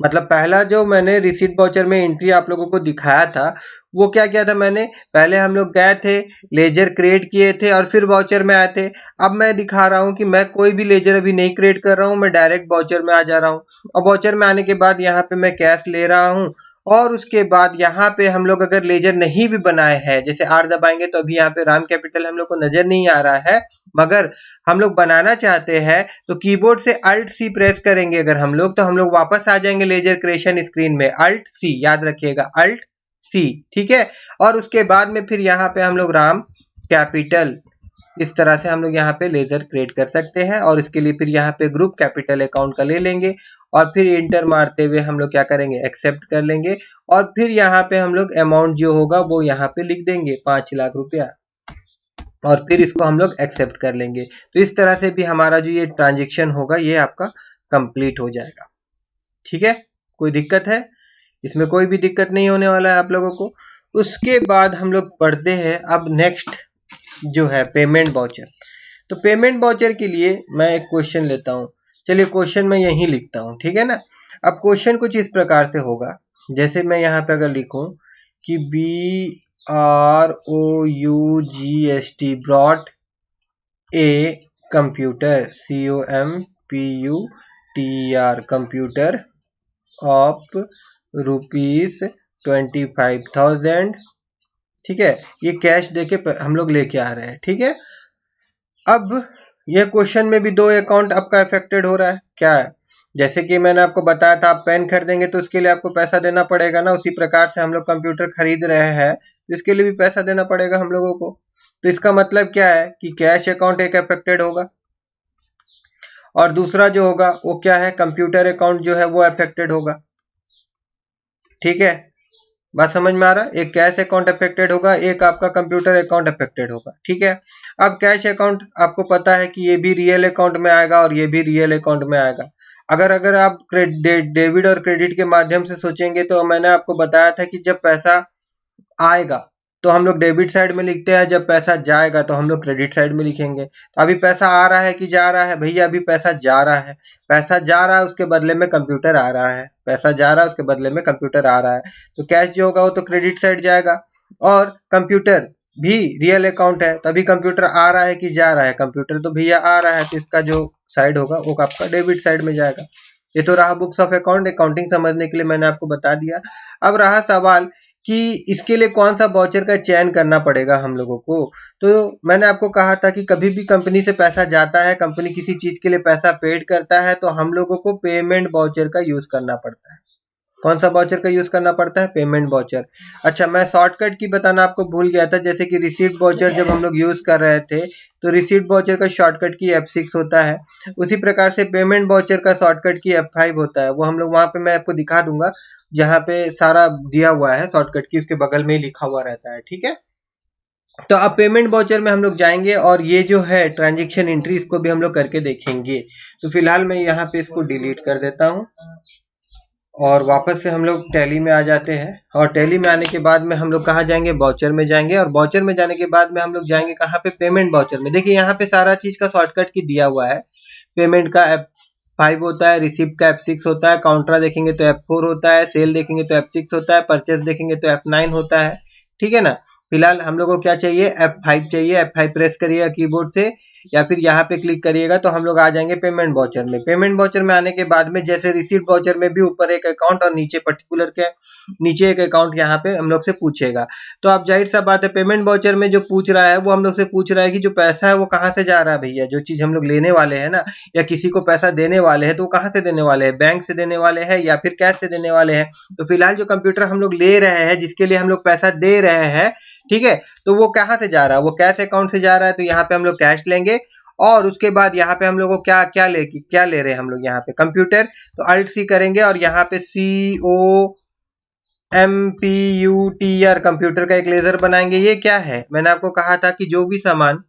A: मतलब पहला जो मैंने रिसीट वाउचर में एंट्री आप लोगों को दिखाया था, वो क्या किया था मैंने, पहले हम लोग गए थे, लेजर क्रिएट किए थे और फिर वाउचर में आए थे। अब मैं दिखा रहा हूँ कि मैं कोई भी लेजर अभी नहीं क्रिएट कर रहा हूँ, मैं डायरेक्ट वाउचर में आ जा रहा हूँ, और वाउचर में आने के बाद यहाँ पे मैं कैश ले रहा हूँ, और उसके बाद यहाँ पे हम लोग अगर लेजर नहीं भी बनाए हैं, जैसे आर दबाएंगे तो अभी यहाँ पे राम कैपिटल हम लोग को नजर नहीं आ रहा है, मगर हम लोग बनाना चाहते हैं तो कीबोर्ड से अल्ट सी प्रेस करेंगे अगर हम लोग, तो हम लोग वापस आ जाएंगे लेजर क्रिएशन स्क्रीन में, अल्ट सी, याद रखिएगा अल्ट सी, ठीक है। और उसके बाद में फिर यहाँ पे हम लोग राम कैपिटल, इस तरह से हम लोग यहाँ पे लेजर क्रिएट कर सकते हैं, और इसके लिए फिर यहाँ पे ग्रुप कैपिटल अकाउंट का ले लेंगे, और फिर इंटर मारते हुए हम लोग क्या करेंगे, एक्सेप्ट कर लेंगे, और फिर यहाँ पे हम लोग अमाउंट जो होगा वो यहाँ पे लिख देंगे 5 लाख रुपया, और फिर इसको हम लोग एक्सेप्ट कर लेंगे। तो इस तरह से भी हमारा जो ये ट्रांजेक्शन होगा ये आपका कंप्लीट हो जाएगा, ठीक है। कोई दिक्कत है इसमें? कोई भी दिक्कत नहीं होने वाला है आप लोगों को। उसके बाद हम लोग पढ़ते हैं अब नेक्स्ट जो है पेमेंट वाउचर। तो पेमेंट वाउचर के लिए मैं एक क्वेश्चन लेता हूँ, चलिए क्वेश्चन मैं यहीं लिखता हूँ, ठीक है ना। अब क्वेश्चन कुछ इस प्रकार से होगा, जैसे मैं यहाँ पे अगर लिखूं कि BROUGST brought a computer, COMPUTER computer of ₹25,000, ठीक है। ये कैश देके हम लोग लेके आ रहे हैं, ठीक है। अब ये क्वेश्चन में भी दो अकाउंट आपका अफेक्टेड हो रहा है, क्या है, जैसे कि मैंने आपको बताया था आप पेन खरीदेंगे तो उसके लिए आपको पैसा देना पड़ेगा ना, उसी प्रकार से हम लोग कंप्यूटर खरीद रहे हैं तो इसके लिए भी पैसा देना पड़ेगा हम लोगों को। तो इसका मतलब क्या है कि कैश अकाउंट एक अफेक्टेड होगा, और दूसरा जो होगा वो क्या है, कंप्यूटर अकाउंट जो है वो अफेक्टेड होगा, ठीक है। बात समझ में आ रहा है? एक कैश अकाउंट अफेक्टेड होगा, एक आपका कंप्यूटर अकाउंट अफेक्टेड होगा, ठीक है। अब कैश अकाउंट आपको पता है कि ये भी रियल अकाउंट में आएगा और ये भी रियल अकाउंट में आएगा। अगर आप डेबिट और क्रेडिट के माध्यम से सोचेंगे तो मैंने आपको बताया था कि जब पैसा आएगा तो हम लोग डेबिट साइड में लिखते हैं, जब पैसा जाएगा तो हम लोग क्रेडिट साइड में लिखेंगे। तो अभी पैसा आ रहा है कि जा रहा है? भैया अभी पैसा जा रहा है, पैसा जा रहा है, उसके बदले में कंप्यूटर आ रहा है, पैसा जा रहा है उसके बदले में कंप्यूटर आ रहा है। तो कैश जो होगा वो तो क्रेडिट साइड जाएगा, और कंप्यूटर भी रियल अकाउंट है, तभी कंप्यूटर आ रहा है कि जा रहा है? कंप्यूटर तो भैया आ रहा है, तो इसका जो साइड होगा वो आपका डेबिट साइड में जाएगा। ये तो रहा बुक्स ऑफ अकाउंट, अकाउंटिंग समझने के लिए मैंने आपको बता दिया। अब रहा सवाल कि इसके लिए कौन सा वाउचर का चयन करना पड़ेगा हम लोगों को। तो मैंने आपको कहा था कि कभी भी कंपनी से पैसा जाता है, कंपनी किसी चीज के लिए पैसा पेड करता है, तो हम लोगों को पेमेंट वाउचर का यूज करना पड़ता है। कौन सा वाउचर का यूज करना पड़ता है? Payment voucher. अच्छा, मैं शॉर्टकट की बताना आपको भूल गया था। जैसे कि रिसीट वाउचर जब हम लोग यूज कर रहे थे तो रिसीट वाउचर का शॉर्टकट की F6 होता है। उसी प्रकार से पेमेंट वाउचर का शॉर्टकट की F5 होता है। वो हम लोग वहां पे मैं आपको दिखा दूंगा, जहां पे सारा दिया हुआ है शॉर्टकट की, उसके बगल में ही लिखा हुआ रहता है। ठीक है, तो अब पेमेंट वाउचर में हम लोग जाएंगे और ये जो है ट्रांजेक्शन एंट्री, इसको भी हम लोग करके देखेंगे। तो फिलहाल मैं यहाँ पे इसको डिलीट कर देता हूँ और वापस से हम लोग टैली में आ जाते हैं। और टैली में आने के बाद में हम लोग कहाँ जाएंगे? वाउचर में जाएंगे। और वाउचर में जाने के बाद में हम लोग जाएंगे कहाँ पे? पेमेंट वाउचर में। देखिए यहाँ पे सारा चीज का शॉर्टकट की दिया हुआ है। पेमेंट का F5 होता है, रिसिप्ट का F6 होता है, काउंटरा देखेंगे तो F4 होता है, सेल देखेंगे तो F6 होता है, परचेस देखेंगे तो F9 होता है। ठीक है ना। फिलहाल हम लोग को क्या चाहिए? F5 चाहिए। F5 प्रेस करिएगा कीबोर्ड से या फिर यहाँ पे क्लिक करिएगा तो हम लोग आ जाएंगे पेमेंट वाउचर में। पेमेंट वाउचर में आने के बाद में जैसे रिसीट वाउचर में भी ऊपर एक अकाउंट और नीचे पर्टिकुलर के नीचे एक अकाउंट यहाँ पे हम लोग से पूछेगा। तो अब जाहिर सा बात है पेमेंट वाउचर में जो पूछ रहा है वो हम लोग से पूछ रहा है कि जो पैसा है वो कहाँ से जा रहा है भैया। जो चीज हम लोग लेने वाले हैं ना, या किसी को पैसा देने वाले हैं, तो वो कहाँ से देने वाले हैं? बैंक से देने वाले हैं या फिर कैश से देने वाले हैं? तो फिलहाल जो कंप्यूटर हम लोग ले रहे हैं, जिसके लिए हम लोग पैसा दे रहे हैं, ठीक है, तो वो कहाँ से जा रहा है? वो कैश अकाउंट से जा रहा है। तो यहाँ पे हम लोग कैश लेंगे और उसके बाद यहाँ पे हम लोग को क्या ले रहे हैं हम लोग यहाँ पे? कंप्यूटर। तो अल्ट सी करेंगे और यहाँ पे COMPUTR कंप्यूटर का एक लेजर बनाएंगे। ये क्या है? मैंने आपको कहा था कि जो भी सामान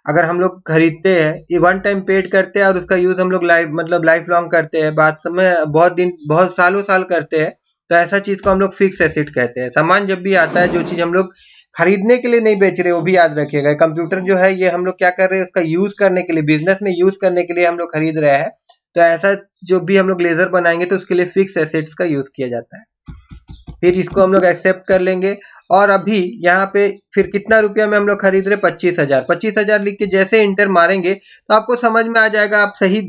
A: अगर हम लोग खरीदते हैं, ये वन टाइम पेड करते हैं और उसका यूज हम लोग लाइफ लॉन्ग करते हैं, बाद समय बहुत सालों साल करते हैं, तो ऐसा चीज को हम लोग फिक्स एसेट कहते हैं। सामान जब भी आता है, जो चीज हम लोग खरीदने के लिए नहीं बेच रहे, वो भी याद रखिएगा। कंप्यूटर जो है ये हम लोग क्या कर रहे हैं? उसका यूज करने के लिए, बिजनेस में यूज करने के लिए हम लोग खरीद रहे हैं। तो ऐसा जो भी हम लोग लेजर बनाएंगे तो उसके लिए फिक्स एसेट्स का यूज किया जाता है। फिर इसको हम लोग एक्सेप्ट कर लेंगे और अभी यहाँ पे फिर कितना रुपया में हम लोग खरीद रहे? 25,000। 25,000 लिख के जैसे इंटर मारेंगे तो आपको समझ में आ जाएगा आप सही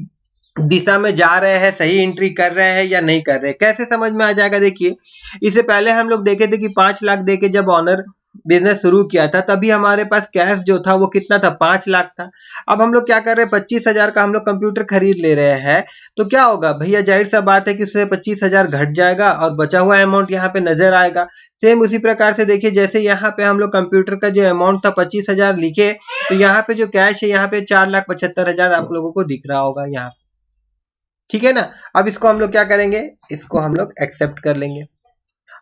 A: दिशा में जा रहे हैं, सही एंट्री कर रहे हैं या नहीं कर रहे। कैसे समझ में आ जाएगा? देखिए, इससे पहले हम लोग देखे थे कि 5 लाख दे के जब ऑनर बिजनेस शुरू किया था, तभी हमारे पास कैश जो था वो कितना था? 5 लाख था। अब हम लोग क्या कर रहे हैं? 25,000 का हम लोग कंप्यूटर खरीद ले रहे हैं। तो क्या होगा भैया? जाहिर सा बात है कि उससे 25,000 घट जाएगा और बचा हुआ अमाउंट यहाँ पे नजर आएगा। सेम उसी प्रकार से देखिए, जैसे यहाँ पे हम लोग कंप्यूटर का जो अमाउंट था 25,000 लिखे, तो यहाँ पे जो कैश है यहाँ पे 4,75,000 आप लोगों को दिख रहा होगा यहाँ। ठीक है ना। अब इसको हम लोग क्या करेंगे? इसको हम लोग एक्सेप्ट कर लेंगे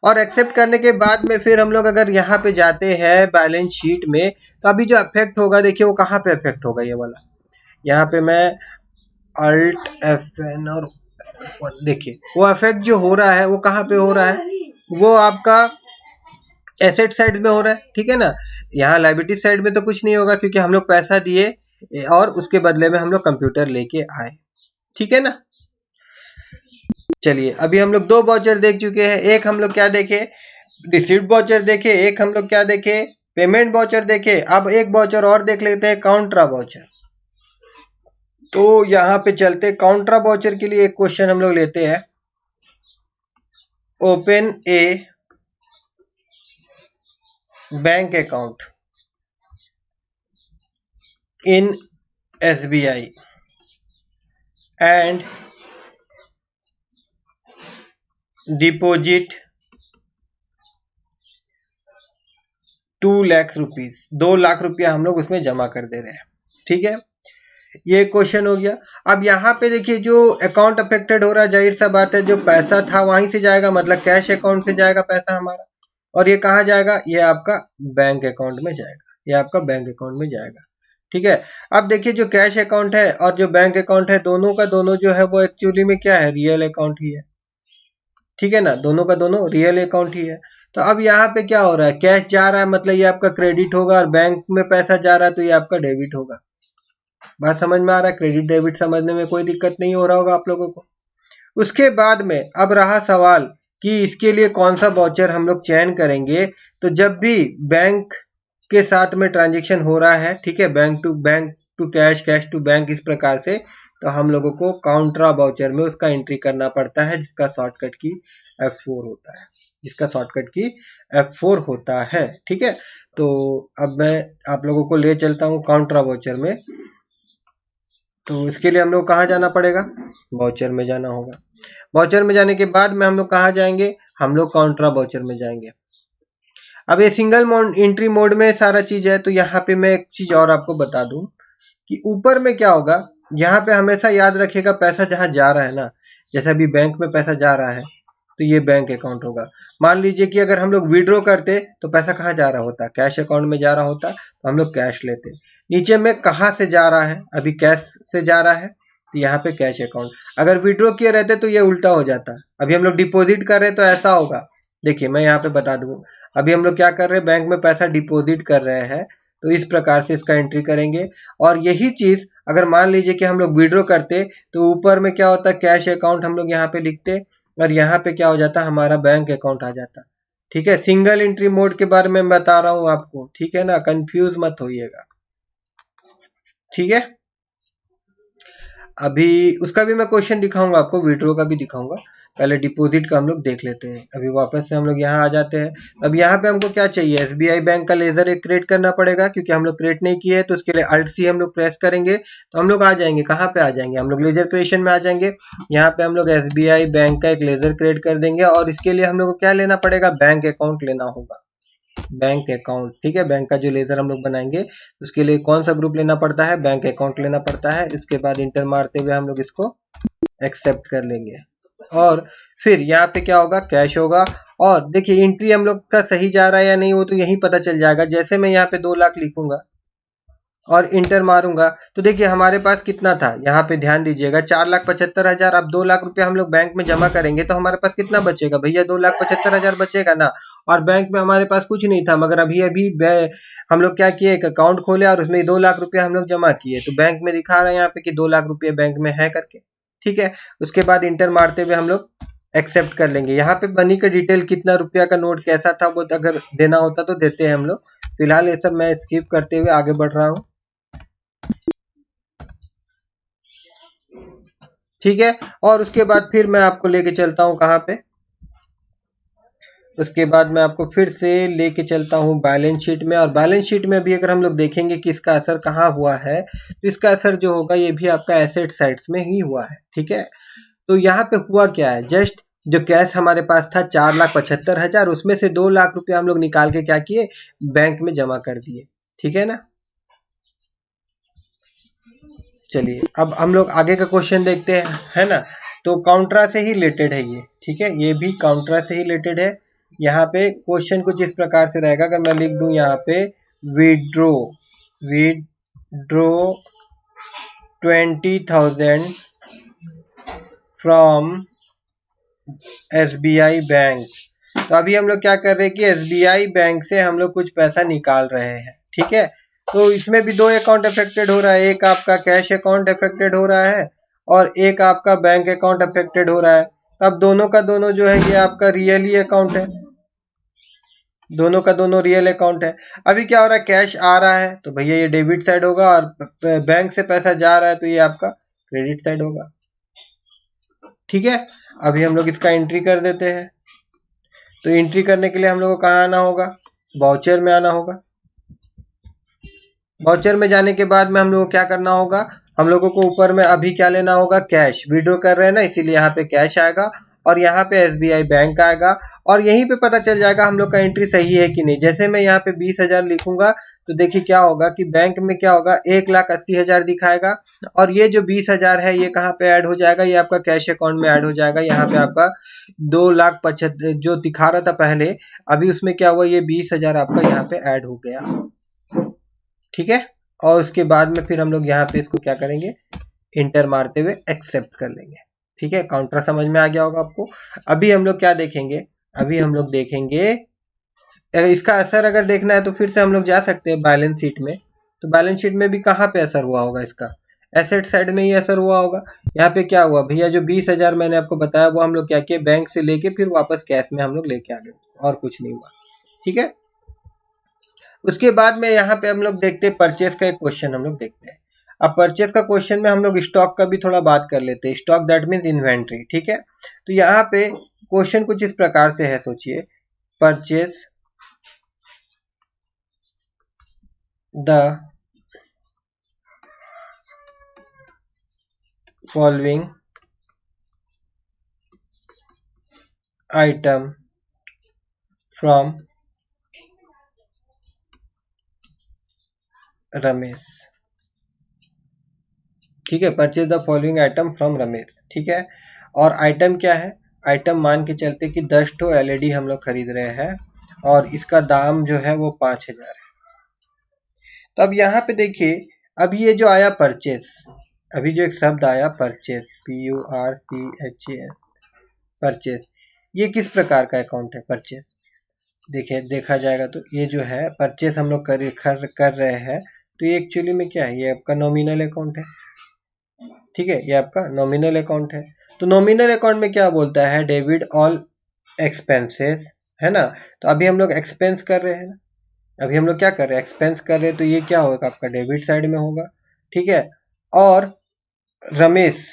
A: और एक्सेप्ट करने के बाद में फिर हम लोग अगर यहाँ पे जाते हैं बैलेंस शीट में, तो अभी जो इफेक्ट होगा, देखिए वो कहाँ पे इफेक्ट होगा? ये वाला यहाँ पे मैं अल्ट FN और F1, देखिए वो इफेक्ट जो हो रहा है वो कहाँ पे हो रहा है? वो आपका एसेट साइड में हो रहा है। ठीक है ना। यहाँ लायबिलिटी साइड में तो कुछ नहीं होगा क्योंकि हम लोग पैसा दिए और उसके बदले में हम लोग कंप्यूटर लेके आए। ठीक है ना। चलिए, अभी हम लोग 2 वाउचर देख चुके हैं। एक हम लोग क्या देखे? रिसीट वाउचर देखे। एक हम लोग क्या देखे? पेमेंट वाउचर देखे। अब एक वाउचर और देख लेते हैं, काउंटरा वाउचर। तो यहाँ पे चलते काउंटरा वाउचर के लिए एक क्वेश्चन हम लोग लेते हैं। Open A bank account in SBI and deposit 2 lakh rupees. 2 lakh रुपया हम लोग उसमें जमा कर दे रहे हैं। ठीक है, ये क्वेश्चन हो गया। अब यहाँ पे देखिए जो अकाउंट अफेक्टेड हो रहा है, जाहिर सा बात है जो पैसा था वहीं से जाएगा, मतलब कैश अकाउंट से जाएगा पैसा हमारा। और ये कहाँ जाएगा? ये आपका बैंक अकाउंट में जाएगा। ये आपका बैंक अकाउंट में जाएगा। ठीक है। अब देखिए जो कैश अकाउंट है और जो बैंक अकाउंट है, दोनों का दोनों जो है वो एक्चुअली में क्या है? रियल अकाउंट ही है। ठीक है ना। दोनों का दोनों रियल अकाउंट ही है। तो अब यहाँ पे क्या हो रहा है? कैश जा रहा है, मतलब ये आपका क्रेडिट होगा, और बैंक में पैसा जा रहा है तो ये आपका डेबिट होगा। बात समझ में आ रहा है? क्रेडिट डेबिट समझने में कोई दिक्कत नहीं हो रहा होगा आप लोगों को। उसके बाद में अब रहा सवाल कि इसके लिए कौन सा वाउचर हम लोग चयन करेंगे। तो जब भी बैंक के साथ में ट्रांजेक्शन हो रहा है, ठीक है, bank to cash, cash to bank, इस प्रकार से, तो हम लोगों को काउंट्रा वाउचर में उसका एंट्री करना पड़ता है, जिसका शॉर्टकट की F4 होता है, जिसका शॉर्टकट की F4 होता है। ठीक है, तो अब मैं आप लोगों को ले चलता हूँ काउंट्रा वाउचर में। तो इसके लिए हम लोग कहाँ जाना पड़ेगा, वाउचर में जाना होगा। वाउचर में जाने के बाद में हम लोग कहाँ जाएंगे, हम लोग काउंट्रा वाउचर में जाएंगे। अब ये सिंगल एंट्री मोड में सारा चीज है। तो यहाँ पे मैं एक चीज और आपको बता दूं कि ऊपर में क्या होगा, यहाँ पे हमेशा याद रखिएगा पैसा जहाँ जा रहा है ना, जैसे अभी बैंक में पैसा जा रहा है तो ये बैंक अकाउंट होगा। मान लीजिए कि अगर हम लोग विड्रॉ करते तो पैसा कहाँ जा रहा होता, कैश अकाउंट में जा रहा होता, तो हम लोग कैश लेते। नीचे में कहाँ से जा रहा है, अभी कैश से जा रहा है तो यहाँ पे कैश अकाउंट। अगर विड्रॉ किए रहते तो ये उल्टा हो जाता, अभी हम लोग डिपॉजिट कर रहे तो ऐसा होगा। देखिए मैं यहाँ पे बता दूं, अभी हम लोग क्या कर रहे हैं, बैंक में पैसा डिपॉजिट कर रहे हैं, तो इस प्रकार से इसका एंट्री करेंगे। और यही चीज अगर मान लीजिए कि हम लोग विड्रॉ करते तो ऊपर में क्या होता, कैश अकाउंट हम लोग यहाँ पे लिखते और यहाँ पे क्या हो जाता, हमारा बैंक अकाउंट आ जाता। ठीक है, सिंगल एंट्री मोड के बारे में बता रहा हूँ आपको, ठीक है ना, कंफ्यूज मत होइएगा। ठीक है, अभी उसका भी मैं क्वेश्चन दिखाऊंगा आपको, विड्रॉ का भी दिखाऊंगा। पहले डिपॉजिट का हम लोग देख लेते हैं। अभी वापस से हम लोग यहाँ आ जाते हैं। अब यहाँ पे हमको क्या चाहिए, एसबीआई बैंक का लेजर एक क्रिएट करना पड़ेगा, क्योंकि हम लोग क्रिएट नहीं किए, तो उसके लिए अल्ट सी हम लोग प्रेस करेंगे तो हम लोग आ जाएंगे। कहाँ पे आ जाएंगे, हम लोग लेजर क्रिएशन में आ जाएंगे। यहाँ पे हम लोग एसबीआई बैंक का एक लेजर क्रिएट कर देंगे और इसके लिए हम लोग को क्या लेना पड़ेगा, बैंक अकाउंट लेना होगा, बैंक अकाउंट। ठीक है, बैंक का जो लेजर हम लोग बनाएंगे उसके लिए कौन सा ग्रुप लेना पड़ता है, बैंक अकाउंट लेना पड़ता है। इसके बाद इंटर मारते हुए हम लोग इसको एक्सेप्ट कर लेंगे और फिर यहाँ पे क्या होगा, कैश होगा। और देखिए एंट्री हम लोग का सही जा रहा है या नहीं वो तो यही पता चल जाएगा। जैसे मैं यहाँ पे 2 लाख लिखूंगा और इंटर मारूंगा तो देखिए हमारे पास कितना था, यहाँ पे ध्यान दीजिएगा 4,75,000। अब 2 लाख रुपया हम लोग बैंक में जमा करेंगे तो हमारे पास कितना बचेगा भैया, 2,75,000 बचेगा ना। और बैंक में हमारे पास कुछ नहीं था, मगर अभी अभी हम लोग क्या किए, एक अकाउंट खोले और उसमें 2 लाख रुपया हम लोग जमा किए, तो बैंक में दिखा रहा है यहाँ पे कि 2 लाख रुपये बैंक में है करके। ठीक है, उसके बाद इंटर मारते हुए हम लोग एक्सेप्ट कर लेंगे। यहाँ पे मनी का डिटेल कितना रुपया का नोट कैसा था वो अगर देना होता तो देते हैं हम लोग। फिलहाल ये सब मैं स्किप करते हुए आगे बढ़ रहा हूँ। ठीक है, और उसके बाद फिर मैं आपको लेके चलता हूँ कहाँ पे, उसके बाद मैं आपको फिर से लेके चलता हूँ बैलेंस शीट में। और बैलेंस शीट में भी अगर हम लोग देखेंगे कि इसका असर कहाँ हुआ है, तो इसका असर जो होगा ये भी आपका एसेट साइड्स में ही हुआ है। ठीक है, तो यहाँ पे हुआ क्या है, जस्ट जो कैश हमारे पास था 4,75,000, उसमें से 2 लाख रुपया हम लोग निकाल के क्या किए, बैंक में जमा कर दिए। ठीक है ना, चलिए अब हम लोग आगे का क्वेश्चन देखते हैं, है ना। तो काउंट्रा से ही रिलेटेड है ये, ठीक है, ये भी काउंट्रा से ही रिलेटेड है। यहाँ पे क्वेश्चन कुछ इस प्रकार से रहेगा, अगर मैं लिख दूं यहाँ पे विड्रो 20,000 फ्रॉम एसबीआई बैंक। तो अभी हम लोग क्या कर रहे हैं कि एसबीआई बैंक से हम लोग कुछ पैसा निकाल रहे हैं। ठीक है, तो इसमें भी 2 अकाउंट अफेक्टेड हो रहा है, एक आपका कैश अकाउंट अफेक्टेड हो रहा है और एक आपका बैंक अकाउंट अफेक्टेड हो रहा है। अब दोनों का दोनों जो है ये आपका रियल ही अकाउंट है, दोनों का दोनों रियल अकाउंट है। अभी क्या हो रहा है, कैश आ रहा है तो भैया ये डेबिट साइड होगा और बैंक से पैसा जा रहा है तो ये आपका क्रेडिट साइड होगा। ठीक है, अभी हम लोग इसका एंट्री कर देते हैं। तो एंट्री करने के लिए हम लोग को कहाँ आना होगा, वाउचर में आना होगा। वाउचर में जाने के बाद में हम लोग को क्या करना होगा, हम लोगों को ऊपर में अभी क्या लेना होगा, कैश। विड्रॉ कर रहे हैं ना, इसीलिए यहाँ पे कैश आएगा और यहाँ पे एसबीआई बैंक आएगा और यहीं पे पता चल जाएगा हम लोग का एंट्री सही है कि नहीं। जैसे मैं यहाँ पे 20,000 लिखूंगा तो देखिए क्या होगा कि बैंक में क्या होगा, 1,80,000 दिखाएगा और ये जो 20,000 है ये कहाँ पे ऐड हो जाएगा, ये आपका कैश अकाउंट में ऐड हो जाएगा। यहाँ पे आपका 2,75,000 जो दिखा रहा था पहले, अभी उसमें क्या हुआ, ये 20,000 आपका यहाँ पे ऐड हो गया। ठीक है, और उसके बाद में फिर हम लोग यहाँ पे इसको क्या करेंगे, इंटर मारते हुए एक्सेप्ट कर लेंगे। ठीक है, काउंटर समझ में आ गया होगा आपको। अभी हम लोग क्या देखेंगे, अभी हम लोग देखेंगे इसका असर अगर देखना है तो फिर से हम लोग जा सकते हैं बैलेंस शीट में। तो बैलेंस शीट में भी कहाँ पे असर हुआ होगा, इसका एसेट साइड में ही असर हुआ होगा। यहाँ पे क्या हुआ भैया, जो 20,000 मैंने आपको बताया वो हम लोग क्या किए, बैंक से लेके फिर वापस कैश में हम लोग लेके आ गए और कुछ नहीं हुआ। ठीक है, उसके बाद में यहाँ पे हम लोग देखते हैं परचेस का एक क्वेश्चन हम लोग देखते हैं। अब परचेज का क्वेश्चन में हम लोग स्टॉक का भी थोड़ा बात कर लेते हैं। स्टॉक दैट मीन्स इन्वेंट्री, ठीक है। तो यहाँ पे क्वेश्चन कुछ इस प्रकार से है, सोचिए, purchase the following item from Ramesh, ठीक है। Purchase the following item from Ramesh, ठीक है। और आइटम क्या है, आइटम मान के चलते कि 10 ठो एलईडी हम लोग खरीद रहे हैं और इसका दाम जो है वो 5000 है। तो अब यहाँ पे देखिए, अब ये जो आया परचेस, अभी जो एक शब्द आया परचेस, PURCHAS, परचेस, ये किस प्रकार का अकाउंट है परचेस? देखिए, देखा जाएगा तो ये जो है परचेस हम लोग कर रहे हैं, तो ये एक्चुअली में क्या है, ये आपका नॉमिनल अकाउंट है, ठीक है। ये आपका नॉमिनल अकाउंट है। तो नॉमिनल अकाउंट में क्या बोलता है, डेबिट ऑल एक्सपेंसेस, है ना। तो अभी हम लोग एक्सपेंस कर रहे हैं ना, अभी हम लोग क्या कर रहे हैं, एक्सपेंस कर रहे हैं, तो ये क्या होगा, आपका डेबिट साइड में होगा, ठीक है। और रमेश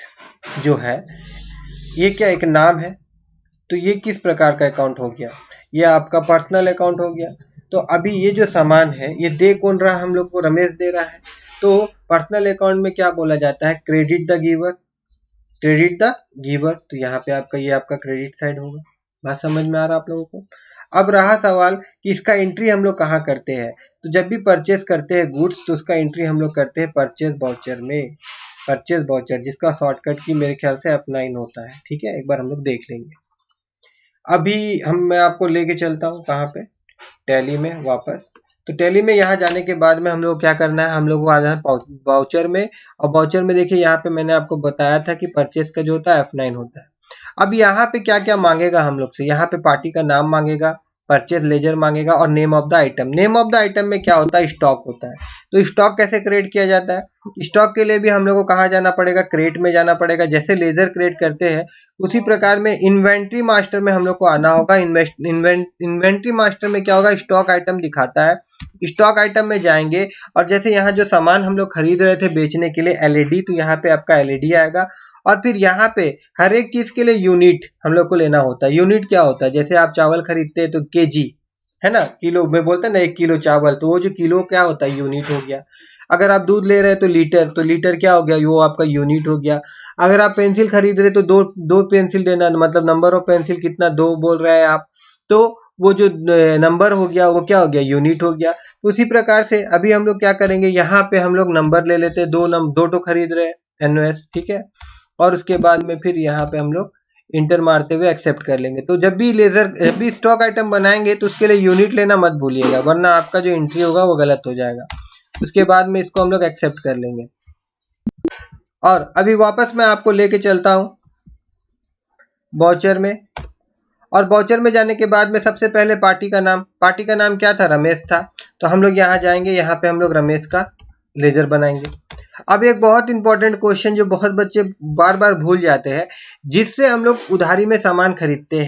A: जो है ये क्या एक नाम है, तो ये किस प्रकार का अकाउंट हो गया, ये आपका पर्सनल अकाउंट हो गया। तो अभी ये जो सामान है ये दे कौन रहा, हम लोग को रमेश दे रहा है। तो पर्सनल अकाउंट में क्या बोला जाता है, credit the giver, credit the giver. तो यहाँ पे आपका ये आपका क्रेडिट साइड होगा। बात समझ में आ रहा है आप लोगों को? अब रहा सवाल कि इसका एंट्री हम लोग कहाँ करते हैं, तो जब भी परचेस करते हैं गुड्स तो उसका एंट्री हम लोग करते हैं परचेस वाउचर में, परचेस वाउचर जिसका शॉर्टकट की मेरे ख्याल से F9 होता है, ठीक है। एक बार हम लोग देख लेंगे। अभी मैं आपको लेके चलता हूँ कहाँ पे, टैली में वापस। तो टैली में यहाँ जाने के बाद में हम लोग क्या करना है, हम लोग को आ जाना है वाउचर में। और वाउचर में देखिए यहाँ पे मैंने आपको बताया था कि परचेस का जो होता है F9 होता है। अब यहाँ पे क्या क्या मांगेगा हम लोग से, यहाँ पे पार्टी का नाम मांगेगा, परचेज लेजर मांगेगा और name of the item. Name of the item में क्या होता है, स्टॉक होता है। तो स्टॉक कैसे क्रिएट किया जाता है, स्टॉक के लिए भी हम लोग को कहाँ जाना पड़ेगा, क्रेट में जाना पड़ेगा। जैसे लेजर क्रिएट करते हैं उसी प्रकार में इन्वेंट्री मास्टर में हम लोग को आना होगा। इन्वेंट्री मास्टर में क्या होगा, स्टॉक आइटम दिखाता है, स्टॉक आइटम में जाएंगे और जैसे यहाँ जो सामान हम लोग खरीद रहे थे बेचने के लिए एलईडी, तो यहाँ पे आपका एलईडी आएगा। और फिर यहाँ पे हर एक चीज के लिए यूनिट हम लोग को लेना होता है। यूनिट क्या होता है, जैसे आप चावल खरीदते हैं तो केजी, है ना, किलो में बोलते हैं ना, 1 किलो चावल, तो वो जो किलो क्या होता है, यूनिट हो गया। अगर आप दूध ले रहे हैं तो लीटर, तो लीटर क्या हो गया, वो आपका यूनिट हो गया। अगर आप पेंसिल खरीद रहे तो दो पेंसिल देना, मतलब नंबर ऑफ पेंसिल कितना, 2 बोल रहे हैं आप, तो वो जो नंबर हो गया वो क्या हो गया, यूनिट हो गया। तो उसी प्रकार से अभी हम लोग क्या करेंगे, यहाँ पे हम लोग नंबर ले लेते हैं, दो तो खरीद रहे हैं NOS, ठीक है। और उसके बाद में फिर यहाँ पे हम लोग इंटर मारते हुए एक्सेप्ट कर लेंगे। तो जब भी स्टॉक आइटम बनाएंगे तो उसके लिए यूनिट लेना मत भूलिएगा, वरना आपका जो एंट्री होगा वो गलत हो जाएगा। उसके बाद में इसको हम लोग एक्सेप्ट कर लेंगे। और अभी वापस मैं आपको लेके चलता हूँ वाउचर में। और वाउचर में जाने के बाद में सबसे पहले पार्टी का नाम क्या था, रमेश था। तो हम लोग यहाँ जाएंगे, यहाँ पे हम लोग रमेश का लेजर बनाएंगे। अब एक बहुत इंपॉर्टेंट क्वेश्चन जो बहुत बच्चे बार बार भूल जाते हैं, जिससे हम लोग उधारी में सामान खरीदते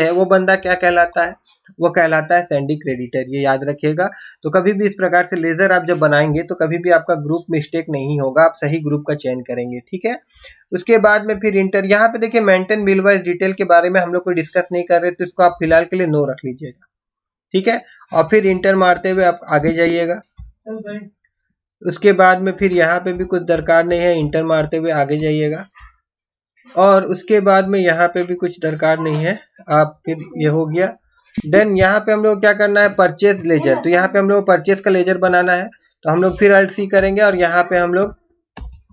A: हैं, वो बंदा क्या कहलाता है, वो कहलाता है सैंडी क्रेडिटर। ये याद रखिएगा। तो कभी भी इस प्रकार से लेजर आप जब बनाएंगे तो कभी भी आपका ग्रुप मिस्टेक नहीं होगा, आप सही ग्रुप का चयन करेंगे, ठीक है। उसके बाद में फिर इंटर, यहाँ पे देखिए मेंटेन बिल वाइज डिटेल के बारे में हम लोग कोई डिस्कस नहीं कर रहे, तो इसको आप फिलहाल के लिए नो रख लीजिएगा, ठीक है। और फिर इंटर मारते हुए आप आगे जाइएगा। उसके बाद में फिर यहाँ पे भी कुछ दरकार नहीं है, इंटर मारते हुए आगे जाइएगा। और उसके बाद में यहाँ पे भी कुछ दरकार नहीं है, आप फिर ये हो गया। देन यहाँ पे हम लोग क्या करना है, परचेज लेजर। तो यहाँ पे हम लोग परचेज का लेजर बनाना है, तो हम लोग फिर Alt C करेंगे और यहाँ पे हम लोग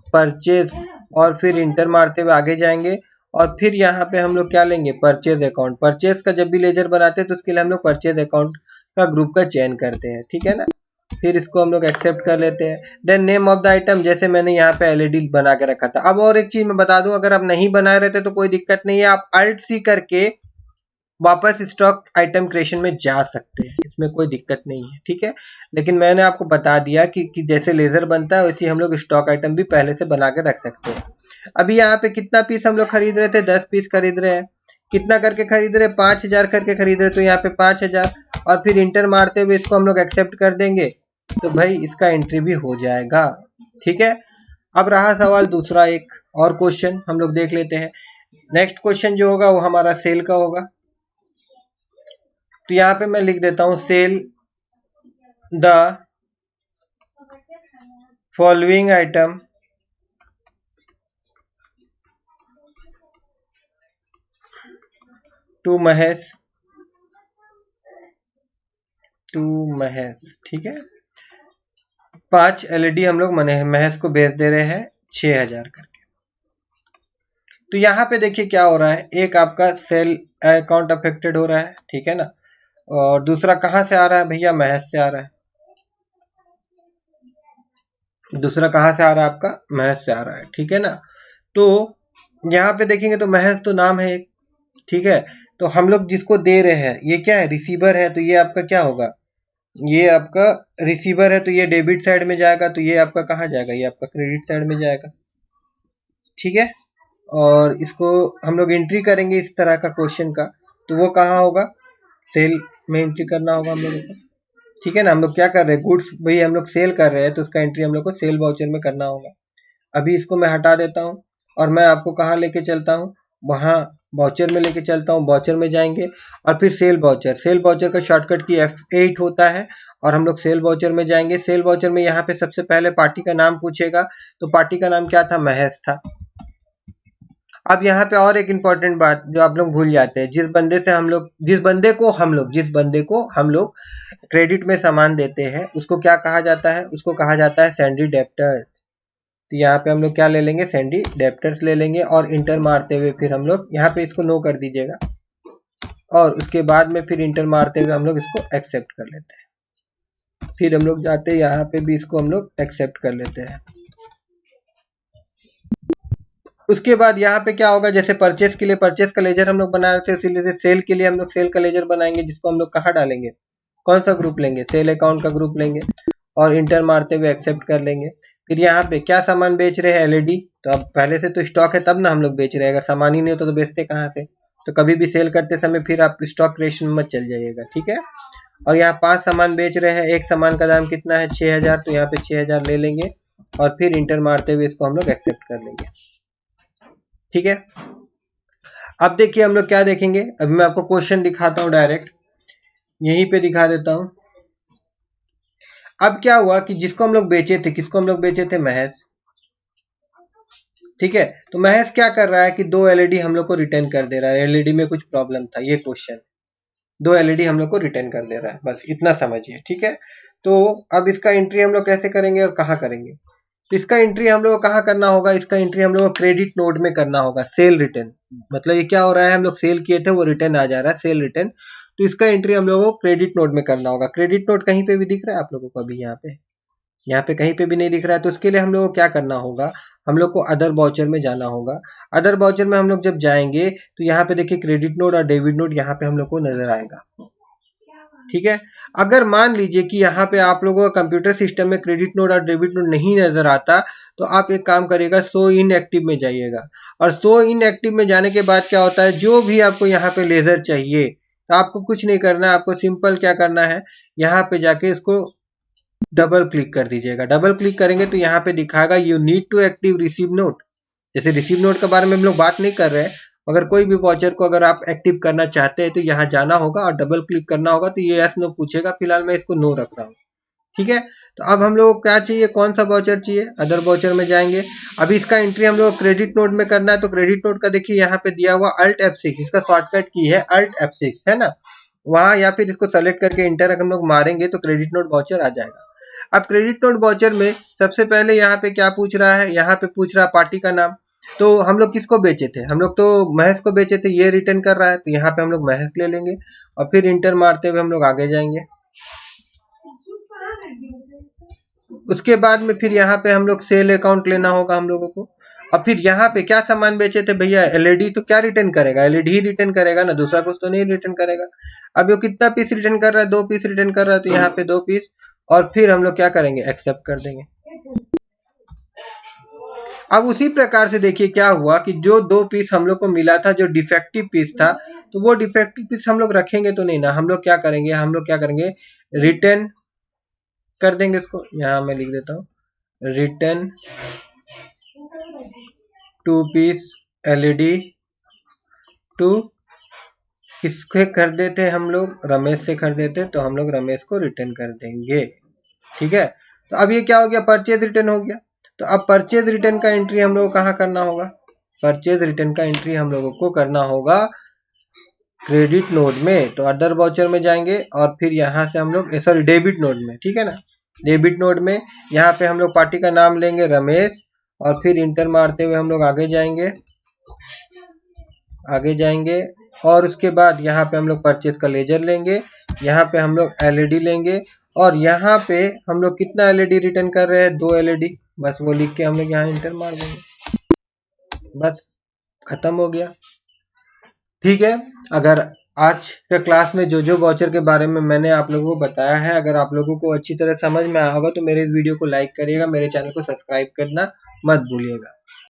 A: परचेज और फिर इंटर मारते हुए आगे जाएंगे। और फिर यहाँ पे हम लोग क्या लेंगे, परचेज अकाउंट। परचेज का जब भी लेजर बनाते हैं तो उसके लिए हम लोग परचेज अकाउंट का ग्रुप का चयन करते हैं, ठीक है ना। फिर इसको हम लोग एक्सेप्ट कर लेते हैं। Then name of the item, जैसे मैंने यहाँ पे एलईडी बना के रखा था। अब और एक चीज मैं बता दूं, अगर आप नहीं बनाए रहते तो कोई दिक्कत नहीं है, आप Alt C करके वापस स्टॉक आइटम क्रिएशन में जा सकते हैं, इसमें कोई दिक्कत नहीं है, ठीक है। लेकिन मैंने आपको बता दिया कि जैसे लेजर बनता है वैसे हम लोग स्टॉक आइटम भी पहले से बना के रख सकते हैं। अभी यहाँ पे कितना पीस हम लोग खरीद रहे थे, 10 पीस खरीद रहे हैं। कितना करके खरीद रहे, 5000 करके खरीद रहे, तो यहाँ पे 5000। और फिर इंटर मारते हुए इसको हम लोग एक्सेप्ट कर देंगे। तो भाई इसका एंट्री भी हो जाएगा। ठीक है, अब रहा सवाल दूसरा, एक और क्वेश्चन हम लोग देख लेते हैं। नेक्स्ट क्वेश्चन जो होगा वो हमारा सेल का होगा। तो यहाँ पे मैं लिख देता हूं sell the following item to Mahesh, ठीक है। 5 LED हम लोग महेश को बेच दे रहे हैं 6000 करके। तो यहाँ पे देखिए क्या हो रहा है, एक आपका सेल अकाउंट अफेक्टेड हो रहा है, ठीक है ना, और दूसरा कहाँ से आ रहा है भैया, महेश से आ रहा है। दूसरा कहाँ से आ रहा है आपका, महेश से आ रहा है, ठीक है ना। तो यहाँ पे देखेंगे तो महेश तो नाम है एक, ठीक है। तो हम लोग जिसको दे रहे हैं ये क्या है, रिसीवर है, तो ये आपका क्या होगा, ये आपका रिसीवर है, तो ये डेबिट साइड में जाएगा, तो ये आपका कहाँ जाएगा, ये आपका क्रेडिट साइड में जाएगा, ठीक है। और इसको हम लोग एंट्री करेंगे इस तरह का क्वेश्चन का, तो वो कहाँ होगा, सेल में एंट्री करना होगा हम लोगों को, ठीक है ना। हम लोग क्या कर रहे हैं, गुड्स भाई हम लोग सेल कर रहे हैं, तो उसका एंट्री हम लोग को सेल वाउचर में करना होगा। अभी इसको मैं हटा देता हूँ और मैं आपको कहाँ लेके चलता हूँ, वहाँ वाउचर में लेके चलता हूँ। वाउचर में जाएंगे और फिर सेल वाउचर, सेल वाउचर का शॉर्टकट की F8 होता है, और हम लोग सेल वाउचर में जाएंगे। सेल वाउचर में यहाँ पे सबसे पहले पार्टी का नाम पूछेगा, तो पार्टी का नाम क्या था, महेश था। अब यहाँ पे और एक इम्पॉर्टेंट बात जो आप लोग भूल जाते हैं, जिस बंदे को हम लोग क्रेडिट में सामान देते हैं उसको क्या कहा जाता है, उसको कहा जाता है सैंडी डेप्टर। तो यहाँ पे हम लोग क्या ले लेंगे, सैंडी डेप्टर्स ले लेंगे, और इंटर मारते हुए फिर हम लोग यहाँ पे इसको नो कर दीजिएगा, और उसके बाद में फिर इंटर मारते हुए हम लोग इसको एक्सेप्ट कर लेते हैं। फिर हम लोग जाते हैं यहाँ पे भी इसको हम लोग एक्सेप्ट कर लेते हैं। उसके बाद यहाँ पे क्या होगा, जैसे परचेस के लिए परचेस का लेजर हम लोग बना रहे थे, इसीलिए सेल के लिए हम लोग सेल का लेजर बनाएंगे, जिसको हम लोग कहाँ डालेंगे, कौन सा ग्रुप लेंगे, सेल अकाउंट का ग्रुप लेंगे, और इंटर मारते हुए एक्सेप्ट कर लेंगे। फिर यहाँ पे क्या सामान बेच रहे हैं, LED। तो अब पहले से तो स्टॉक है तब ना हम लोग बेच रहे हैं, अगर सामान ही नहीं होता तो बेचते कहाँ से। तो कभी भी सेल करते समय फिर आप स्टॉक क्रिएशन में मत चल जाइएगा, ठीक है। और यहाँ 5 सामान बेच रहे हैं, एक सामान का दाम कितना है, 6000, तो यहाँ पे 6000 ले लेंगे, और फिर इंटर मारते हुए इसको हम लोग एक्सेप्ट कर लेंगे, ठीक है। अब देखिए हम लोग क्या देखेंगे, अभी मैं आपको क्वेश्चन दिखाता हूँ, डायरेक्ट यहीं पे दिखा देता हूँ। अब क्या हुआ कि जिसको हम लोग बेचे थे, किसको हम लोग बेचे थे, महेश, ठीक है। तो महेश क्या कर रहा है कि 2 LED हम लोग को रिटर्न कर दे रहा है, LED में कुछ प्रॉब्लम था, ये क्वेश्चन, 2 LED हम लोग को रिटर्न कर दे रहा है, बस इतना समझिए, ठीक है। तो अब इसका एंट्री हम लोग कैसे करेंगे और कहाँ करेंगे, तो इसका एंट्री हम लोग को कहाँ करना होगा, इसका एंट्री हम लोग को क्रेडिट नोट में करना होगा, सेल रिटर्न। मतलब ये क्या हो रहा है, हम लोग सेल किए थे वो रिटर्न आ जा रहा है, सेल रिटर्न। तो इसका एंट्री हम लोगों को क्रेडिट नोट में करना होगा। क्रेडिट नोट कहीं पे भी दिख रहा है आप लोगों को, अभी यहाँ पे कहीं पे भी नहीं दिख रहा है। तो उसके लिए हम लोग को क्या करना होगा, हम लोग को अदर वाउचर में जाना होगा। अदर वाउचर में हम लोग जब जाएंगे तो यहाँ पे देखिए क्रेडिट नोट और डेबिट नोट यहाँ पे हम लोग को नजर आएगा, ठीक है। अगर मान लीजिए कि यहाँ पे आप लोगों का कंप्यूटर सिस्टम में क्रेडिट नोट और डेबिट नोट नहीं नजर आता, तो आप एक काम करिएगा, शो इन एक्टिव में जाइएगा, और शो इन एक्टिव में जाने के बाद क्या होता है, जो भी आपको यहाँ पे लेजर चाहिए, तो आपको कुछ नहीं करना है, आपको सिंपल क्या करना है, यहाँ पे जाके इसको डबल क्लिक कर दीजिएगा। डबल क्लिक करेंगे तो यहाँ पे दिखाएगा you need to active receive note. जैसे रिसीव नोट के बारे में हम लोग बात नहीं कर रहे हैं, अगर कोई भी वाउचर को अगर आप एक्टिव करना चाहते हैं तो यहाँ जाना होगा और डबल क्लिक करना होगा, तो ये यस नो पूछेगा, फिलहाल मैं इसको नो रख रहा हूँ, ठीक है। तो अब हम लोग को क्या चाहिए, कौन सा वाउचर चाहिए, अदर वाउचर में जाएंगे। अभी इसका एंट्री हम लोग क्रेडिट नोट में करना है, तो क्रेडिट नोट का देखिए यहाँ पे दिया हुआ Alt F6, इसका शॉर्टकट की है Alt F6, है ना, वहां या फिर इसको सेलेक्ट करके इंटर हम लोग मारेंगे तो क्रेडिट नोट वाउचर आ जाएगा। अब क्रेडिट नोट वाउचर में सबसे पहले यहाँ पे क्या पूछ रहा है, यहाँ पे पूछ रहा है पार्टी का नाम। तो हम लोग किसको बेचे थे, हम लोग तो महेश को बेचे थे, ये रिटर्न कर रहा है, तो यहाँ पे हम लोग महेश ले लेंगे, और फिर इंटर मारते हुए हम लोग आगे जाएंगे। उसके बाद में फिर यहाँ पे हम लोग सेल अकाउंट लेना होगा हम लोगों को, और फिर यहाँ पे क्या सामान बेचे थे भैया, LED, तो क्या रिटर्न करेगा, LED ही रिटर्न करेगा ना, दूसरा कुछ तो नहीं रिटर्न करेगा। अब वो कितना पीस रिटर्न कर रहा है, 2 पीस रिटर्न कर रहा है, तो यहाँ पे 2 पीस, और फिर हम लोग क्या करेंगे, एक्सेप्ट कर देंगे। अब उसी प्रकार से देखिए क्या हुआ कि जो 2 पीस हम लोग को मिला था, जो डिफेक्टिव पीस था, तो वो डिफेक्टिव पीस हम लोग रखेंगे तो नहीं ना, हम लोग क्या करेंगे, रिटर्न कर देंगे इसको। यहाँ मैं लिख देता हूँ रिटर्न 2 पीस LED टू, किसके खरीदे थे हम लोग, रमेश से खरीदे थे, तो हम लोग रमेश को रिटर्न कर देंगे। ठीक है, तो अब ये क्या हो गया, परचेज रिटर्न हो गया। तो अब परचेज रिटर्न का एंट्री हम लोग को कहाँ करना होगा, परचेज रिटर्न का एंट्री हम लोगों को करना होगा क्रेडिट नोट में। तो अदर वाउचर में जाएंगे और फिर यहाँ से हम लोग सॉरी डेबिट नोट में, ठीक है ना, डेबिट नोट में यहाँ पे हम लोग पार्टी का नाम लेंगे रमेश, और फिर इंटर मारते हुए हम लोग आगे जाएंगे और उसके बाद यहाँ पे हम लोग परचेज का लेजर लेंगे, यहाँ पे हम लोग LED लेंगे और यहाँ पे हम लोग कितना LED रिटर्न कर रहे हैं, 2 LED, बस वो लिख के हम लोग यहाँ इंटर मार देंगे, बस खत्म हो गया। ठीक है, अगर आज के क्लास में जो वाउचर के बारे में मैंने आप लोगों को बताया है, अगर आप लोगों को अच्छी तरह समझ में आया होगा तो मेरे इस वीडियो को लाइक करिएगा, मेरे चैनल को सब्सक्राइब करना मत भूलिएगा।